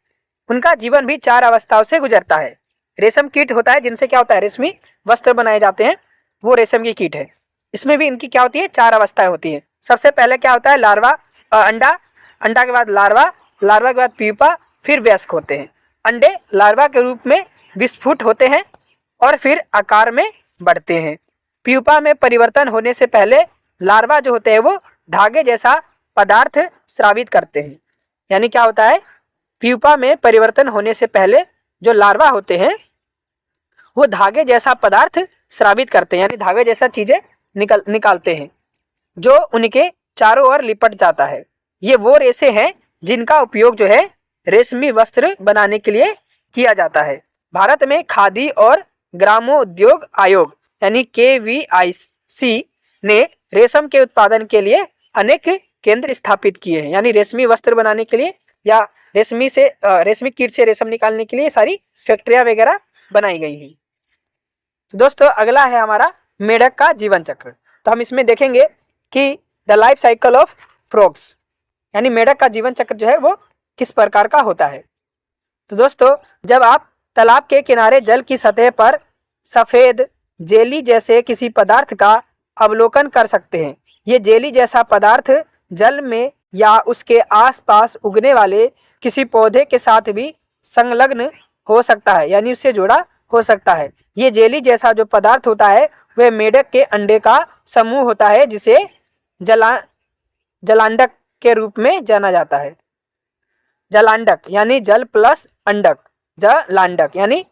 उनका जीवन भी 4 अवस्थाओं से गुजरता है। रेशम कीट होता है जिनसे क्या होता है, रेशमी वस्त्र बनाए जाते हैं, वो रेशम की कीट है। इसमें भी इनकी क्या होती है, 4 अवस्थाएं होती हैं। सबसे पहले क्या होता है, लार्वा, अंडा, अंडा के बाद लार्वा, लार्वा के बाद प्यूपा, फिर वयस्क होते हैं। अंडे लार्वा के रूप में विस्फुट होते हैं और फिर आकार में बढ़ते हैं। प्यूपा में परिवर्तन होने से पहले लार्वा जो होते हैं वो धागे जैसा पदार्थ स्रावित करते हैं। यानी क्या होता है, प्यूपा में परिवर्तन होने से पहले जो लार्वा होते हैं वो धागे जैसा पदार्थ स्रावित करते हैं, यानी धागे जैसा चीजें निकालते हैं जो उनके चारों ओर लिपट जाता है। ये वो रेशे हैं जिनका उपयोग जो है रेशमी वस्त्र बनाने के लिए किया जाता है। भारत में खादी और ग्रामोद्योग आयोग यानी KVIC ने रेशम के उत्पादन के लिए अनेक केंद्र स्थापित किए हैं। यानी रेशमी वस्त्र बनाने के लिए या रेशमी कीट से रेशम निकालने के लिए सारी फैक्ट्रियां वगैरह बनाई गई हैं। तो दोस्तों अगला है हमारा मेढक का जीवन चक्र। तो हम इसमें देखेंगे कि the life cycle of frogs यानी मेढक का जीवन चक्र जो है वो किस प्रकार का होता है। तो दोस्तों जब आप तालाब के किनारे जल की सतह पर सफ़ेद जेली जैसे किसी पदार्थ का अवलोकन कर सकते हैं। ये जेली जैसा पदार्थ जल में या उसके आसपास उगने वाले किसी पौधे के साथ भी संलग्न हो सकता है, यानी उससे जुड़ा हो सकता है। ये जेली जैसा जो पदार्थ होता है वह मेढक के अंडे का समूह होता है जिसे जलांडक के रूप में जाना जाता है। जलांडक यानी जल प्लस अंडक, जलांडक यानी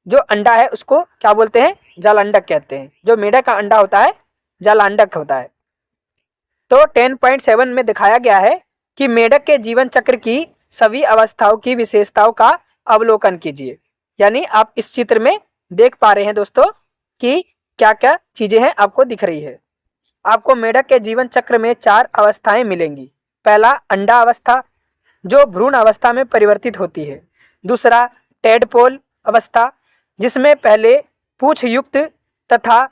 जो अंडा है उसको क्या बोलते हैं, जलांडक कहते हैं। जो मेढक का अंडा होता है जलांडक होता है। तो 10.7 में दिखाया गया है कि मेढक के जीवन चक्र की सभी अवस्थाओं की विशेषताओं का अवलोकन कीजिए। यानी आप इस चित्र में देख पा रहे हैं दोस्तों कि क्या क्या चीजें हैं आपको दिख रही है। आपको मेढक के जीवन चक्र में 4 अवस्थाएं मिलेंगी। पहला अंडा अवस्था जो भ्रूण अवस्था में परिवर्तित होती है। दूसरा टेडपोल अवस्था जिसमें पहले पूंछ युक्त तथा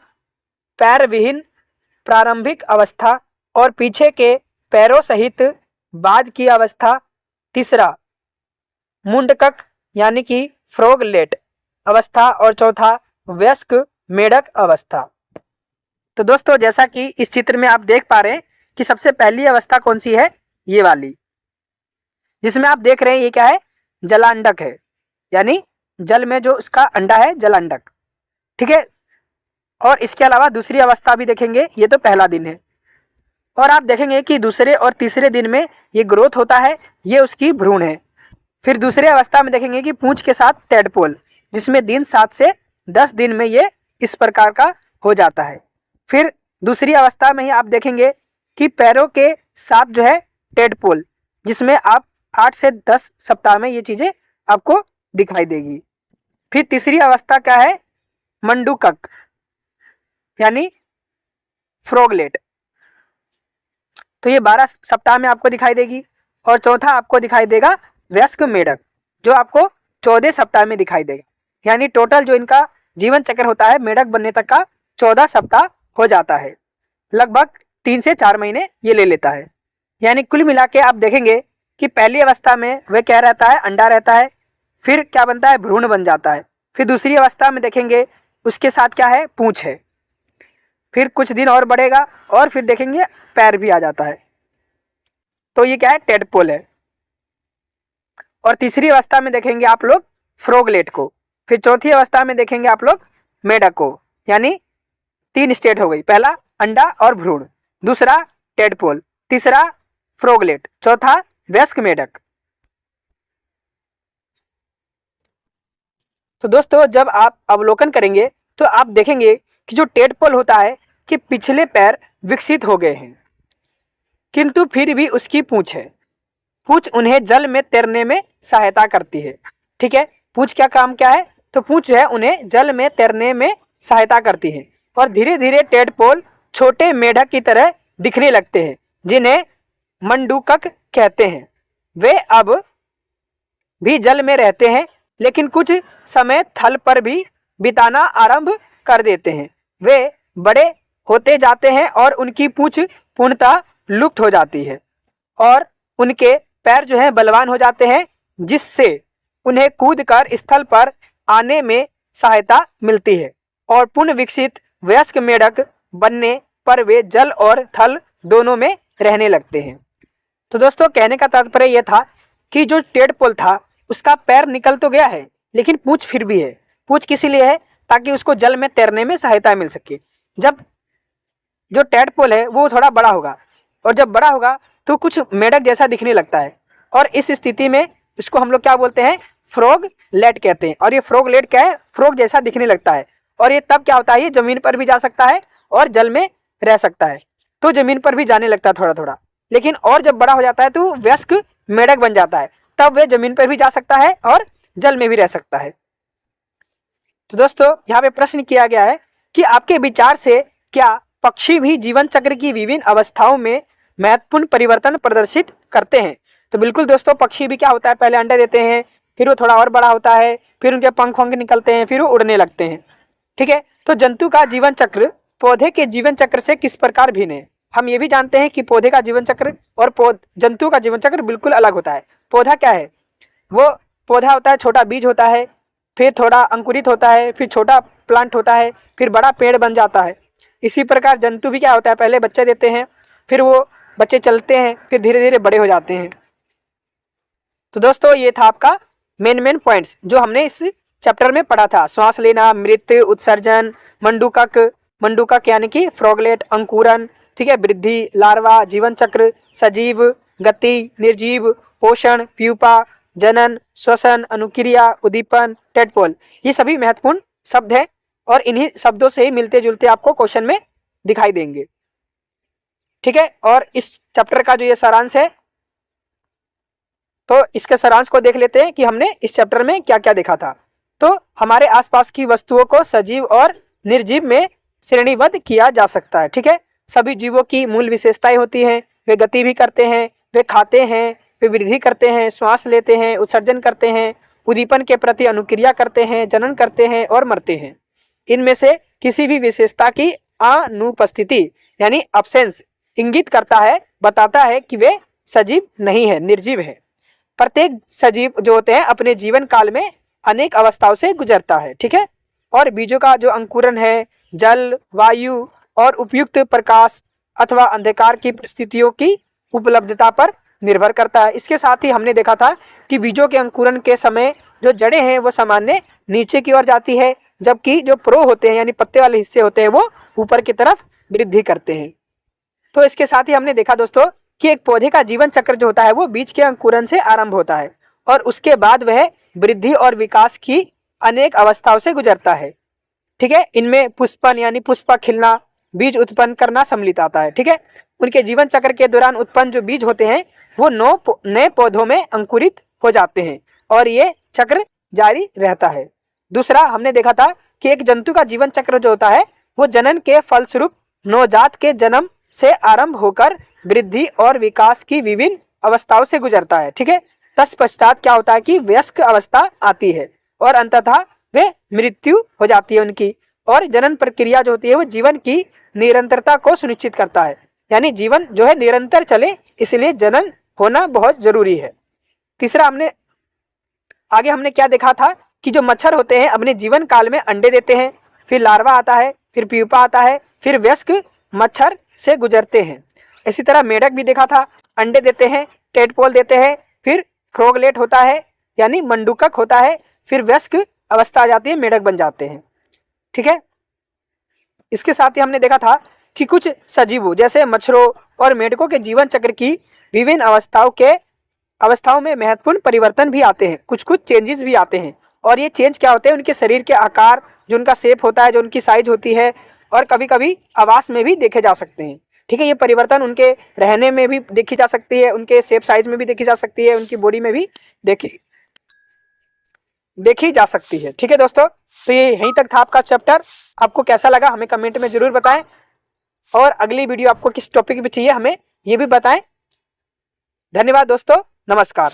पैर विहीन प्रारंभिक अवस्था और पीछे के पैरों सहित बाद की अवस्था। तीसरा मुंडकक यानी कि फ्रॉगलेट अवस्था और चौथा वयस्क मेढक अवस्था। तो दोस्तों जैसा कि इस चित्र में आप देख पा रहे हैं कि सबसे पहली अवस्था कौन सी है, ये वाली जिसमें आप देख रहे हैं ये क्या है, जलांडक है, यानी जल में जो उसका अंडा है जलांडक। ठीक है, और इसके अलावा दूसरी अवस्था भी देखेंगे, ये तो पहला दिन है। और आप देखेंगे कि दूसरे और तीसरे दिन में ये ग्रोथ होता है, ये उसकी भ्रूण है। फिर दूसरे अवस्था में देखेंगे कि पूंछ के साथ टेडपोल जिसमें दिन 7 से 10 दिन में ये इस प्रकार का हो जाता है। फिर दूसरी अवस्था में ही आप देखेंगे कि पैरों के साथ जो है टेडपोल, जिसमें आप 8 से 10 सप्ताह में ये चीजें आपको दिखाई देगी। फिर तीसरी अवस्था क्या है, मंडूकक यानी फ्रॉगलेट, तो ये 12 सप्ताह में आपको दिखाई देगी। और चौथा आपको दिखाई देगा वयस्क मेढक, जो आपको 14 सप्ताह में दिखाई देगा। यानी टोटल जो इनका जीवन चक्र होता है मेढक बनने तक का 14 सप्ताह हो जाता है, लगभग 3 से 4 महीने ये ले लेता है। यानी कुल मिला के आप देखेंगे कि पहली अवस्था में वह क्या रहता है, अंडा रहता है, फिर क्या बनता है, भ्रूण बन जाता है। फिर दूसरी अवस्था में देखेंगे उसके साथ क्या है, पूंछ है, फिर कुछ दिन और बढ़ेगा और फिर देखेंगे पैर भी आ जाता है, तो ये क्या है, टेडपोल है। और तीसरी अवस्था में देखेंगे आप लोग फ्रॉगलेट को। फिर चौथी अवस्था में देखेंगे आप लोग मेढक को। यानी 3 स्टेट हो गई, पहला अंडा और भ्रूण, दूसरा टेडपोल, तीसरा फ्रॉगलेट, चौथा वयस्क मेढक। तो दोस्तों जब आप अवलोकन करेंगे तो आप देखेंगे कि जो टेडपोल होता है कि पिछले पैर विकसित हो गए हैं, किंतु फिर भी उसकी पूंछ है। पूंछ उन्हें जल में तैरने में सहायता करती है। ठीक है, पूंछ क्या काम क्या है, तो पूंछ जो है उन्हें जल में तैरने में सहायता करती है। और धीरे धीरे टेडपोल छोटे मेढक की तरह दिखने लगते हैं, जिन्हें मंडूकक कहते हैं। वे अब भी जल में रहते हैं, लेकिन कुछ समय थल पर भी बिताना आरंभ कर देते हैं। वे बड़े होते जाते हैं और उनकी पूंछ पूर्णतः लुप्त हो जाती है और उनके पैर जो हैं बलवान हो जाते हैं, जिससे उन्हें कूदकर स्थल पर आने में सहायता मिलती है। और पूर्ण विकसित वयस्क मेढक बनने पर वे जल और थल दोनों में रहने लगते हैं। तो दोस्तों कहने का तात्पर्य यह था कि जो टेडपोल था उसका पैर निकल तो गया है, लेकिन पूंछ फिर भी है। पूंछ किस लिए है, ताकि उसको जल में तैरने में सहायता मिल सके। जब जो टेडपोल है वो थोड़ा बड़ा होगा, और जब बड़ा होगा तो कुछ मेढक जैसा दिखने लगता है, और इस स्थिति में इसको हम लोग क्या बोलते हैं, फ्रॉगलेट कहते हैं। और ये फ्रॉगलेट क्या है, फ्रॉग जैसा दिखने लगता है। और ये तब क्या होता है, ये जमीन पर भी जा सकता है और जल में रह सकता है। तो जमीन पर भी जाने लगता है थोड़ा थोड़ा, लेकिन और जब बड़ा हो जाता है तो वयस्क मेढक बन जाता है, तब वह जमीन पर भी जा सकता है और जल में भी रह सकता है। तो दोस्तों यहाँ पे प्रश्न किया गया है कि आपके विचार से क्या पक्षी भी जीवन चक्र की विभिन्न अवस्थाओं में महत्वपूर्ण परिवर्तन प्रदर्शित करते हैं। तो बिल्कुल दोस्तों, पक्षी भी क्या होता है, पहले अंडे देते हैं, फिर वो थोड़ा और बड़ा होता है, फिर उनके पंख वंख निकलते हैं, फिर वो उड़ने लगते हैं। ठीक है, तो जंतु का जीवन चक्र पौधे के जीवन चक्र से किस प्रकार भिन्न है। हम ये भी जानते हैं कि पौधे का जीवन चक्र और जंतु का जीवन चक्र बिल्कुल अलग होता है। पौधा क्या है, वो पौधा होता है, छोटा बीज होता है, फिर थोड़ा अंकुरित होता है, फिर छोटा प्लांट होता है, फिर बड़ा पेड़ बन जाता है। इसी प्रकार जंतु भी क्या होता है, पहले बच्चे देते हैं, फिर वो बच्चे चलते हैं, फिर धीरे धीरे बड़े हो जाते हैं। तो दोस्तों ये था आपका मेन पॉइंट्स जो हमने इस चैप्टर में पढ़ा था। श्वास लेना, मृत्यु, उत्सर्जन, मंडूकक यानी कि फ्रॉगलेट, अंकुरन, ठीक है, वृद्धि, लार्वा, जीवन चक्र, सजीव, गति, निर्जीव, पोषण, प्यूपा, जनन, श्वसन, अनुक्रिया, उद्दीपन, टेडपोल, ये सभी महत्वपूर्ण शब्द हैं और इन्हीं शब्दों से ही मिलते जुलते आपको क्वेश्चन में दिखाई देंगे। ठीक है, और इस चैप्टर का जो ये सारांश है, तो इसके सारांश को देख लेते हैं कि हमने इस चैप्टर में क्या क्या देखा था। तो हमारे आसपास की वस्तुओं को सजीव और निर्जीव में श्रेणीबद्ध किया जा सकता है। ठीक है, सभी जीवों की मूल विशेषताएं होती हैं, वे गति भी करते हैं, वे खाते हैं, वे वृद्धि करते हैं, श्वास लेते हैं, उत्सर्जन करते हैं, उद्दीपन के प्रति अनुक्रिया करते हैं, जनन करते हैं और मरते हैं। इनमें से किसी भी विशेषता की अनुपस्थिति यानी एब्सेंस इंगित करता है, बताता है कि वे सजीव नहीं है, निर्जीव है। प्रत्येक सजीव जो होते हैं अपने जीवन काल में अनेक अवस्थाओं से गुजरता है। ठीक है, और बीजों का जो अंकुरन है जल, वायु और उपयुक्त प्रकाश अथवा अंधकार की परिस्थितियों की उपलब्धता पर निर्भर करता है। इसके साथ ही हमने देखा था कि बीजों के अंकुरन के समय जो जड़ें हैं वो सामान्य नीचे की ओर जाती है, जबकि जो प्रो होते हैं यानी पत्ते वाले हिस्से होते हैं वो ऊपर की तरफ वृद्धि करते हैं। तो इसके साथ ही हमने देखा दोस्तों कि एक पौधे का जीवन चक्र जो होता है वो बीज के अंकुरन से आरंभ होता है और उसके बाद वह वृद्धि और विकास की अनेक अवस्थाओं से गुजरता है। ठीक है, इनमें पुष्पन यानी पुष्प खिलना, बीज उत्पन्न करना सम्मिलित आता है। ठीक है, उनके जीवन चक्र के दौरान उत्पन्न जो बीज होते हैं वो नए पौधों में अंकुरित हो जाते हैं और ये चक्र जारी रहता है। दूसरा हमने देखा था कि एक जंतु का जीवन चक्र जो होता है वो जनन के फलस्वरूप नवजात के जन्म से आरंभ होकर वृद्धि और विकास की विभिन्न अवस्थाओं से गुजरता है। ठीक है, तत्पश्चात क्या होता है कि वयस्क अवस्था आती है और अंततः वे मृत्यु हो जाती है उनकी। और जनन प्रक्रिया जो होती है वो जीवन की निरंतरता को सुनिश्चित करता है, यानी जीवन जो है निरंतर चले, इसलिए जनन होना बहुत जरूरी है। तीसरा आगे हमने क्या देखा था कि जो मच्छर होते हैं अपने जीवन काल में अंडे देते हैं, फिर लार्वा आता है, फिर प्यूपा आता है, फिर वयस्क मच्छर से गुजरते हैं। इसी तरह मेढक भी देखा था, अंडे देते हैं, टेडपोल देते हैं, फिर फ्रॉगलेट होता है यानी मंडूकक होता है, फिर वयस्क अवस्था आ जाती है, मेढक बन जाते हैं। ठीक है, इसके साथ ही हमने देखा था कि कुछ सजीवों जैसे मच्छरों और मेढकों के जीवन चक्र की विभिन्न अवस्थाओं में महत्वपूर्ण परिवर्तन भी आते हैं, कुछ चेंजेस भी आते हैं। और ये चेंज क्या होते हैं, उनके शरीर के आकार, जो उनका शेप होता है, जो उनकी साइज होती है, और कभी कभी आवास में भी देखे जा सकते हैं। ठीक है, ये परिवर्तन उनके रहने में भी देखी जा सकती है, उनके शेप साइज में भी देखी जा सकती है, उनकी बॉडी में भी देखी जा सकती है। ठीक है दोस्तों, तो ये यहीं तक था आपका चैप्टर। आपको कैसा लगा हमें कमेंट में जरूर बताएं, और अगली वीडियो आपको किस टॉपिक पे चाहिए हमें ये भी बताएं। धन्यवाद दोस्तों, नमस्कार।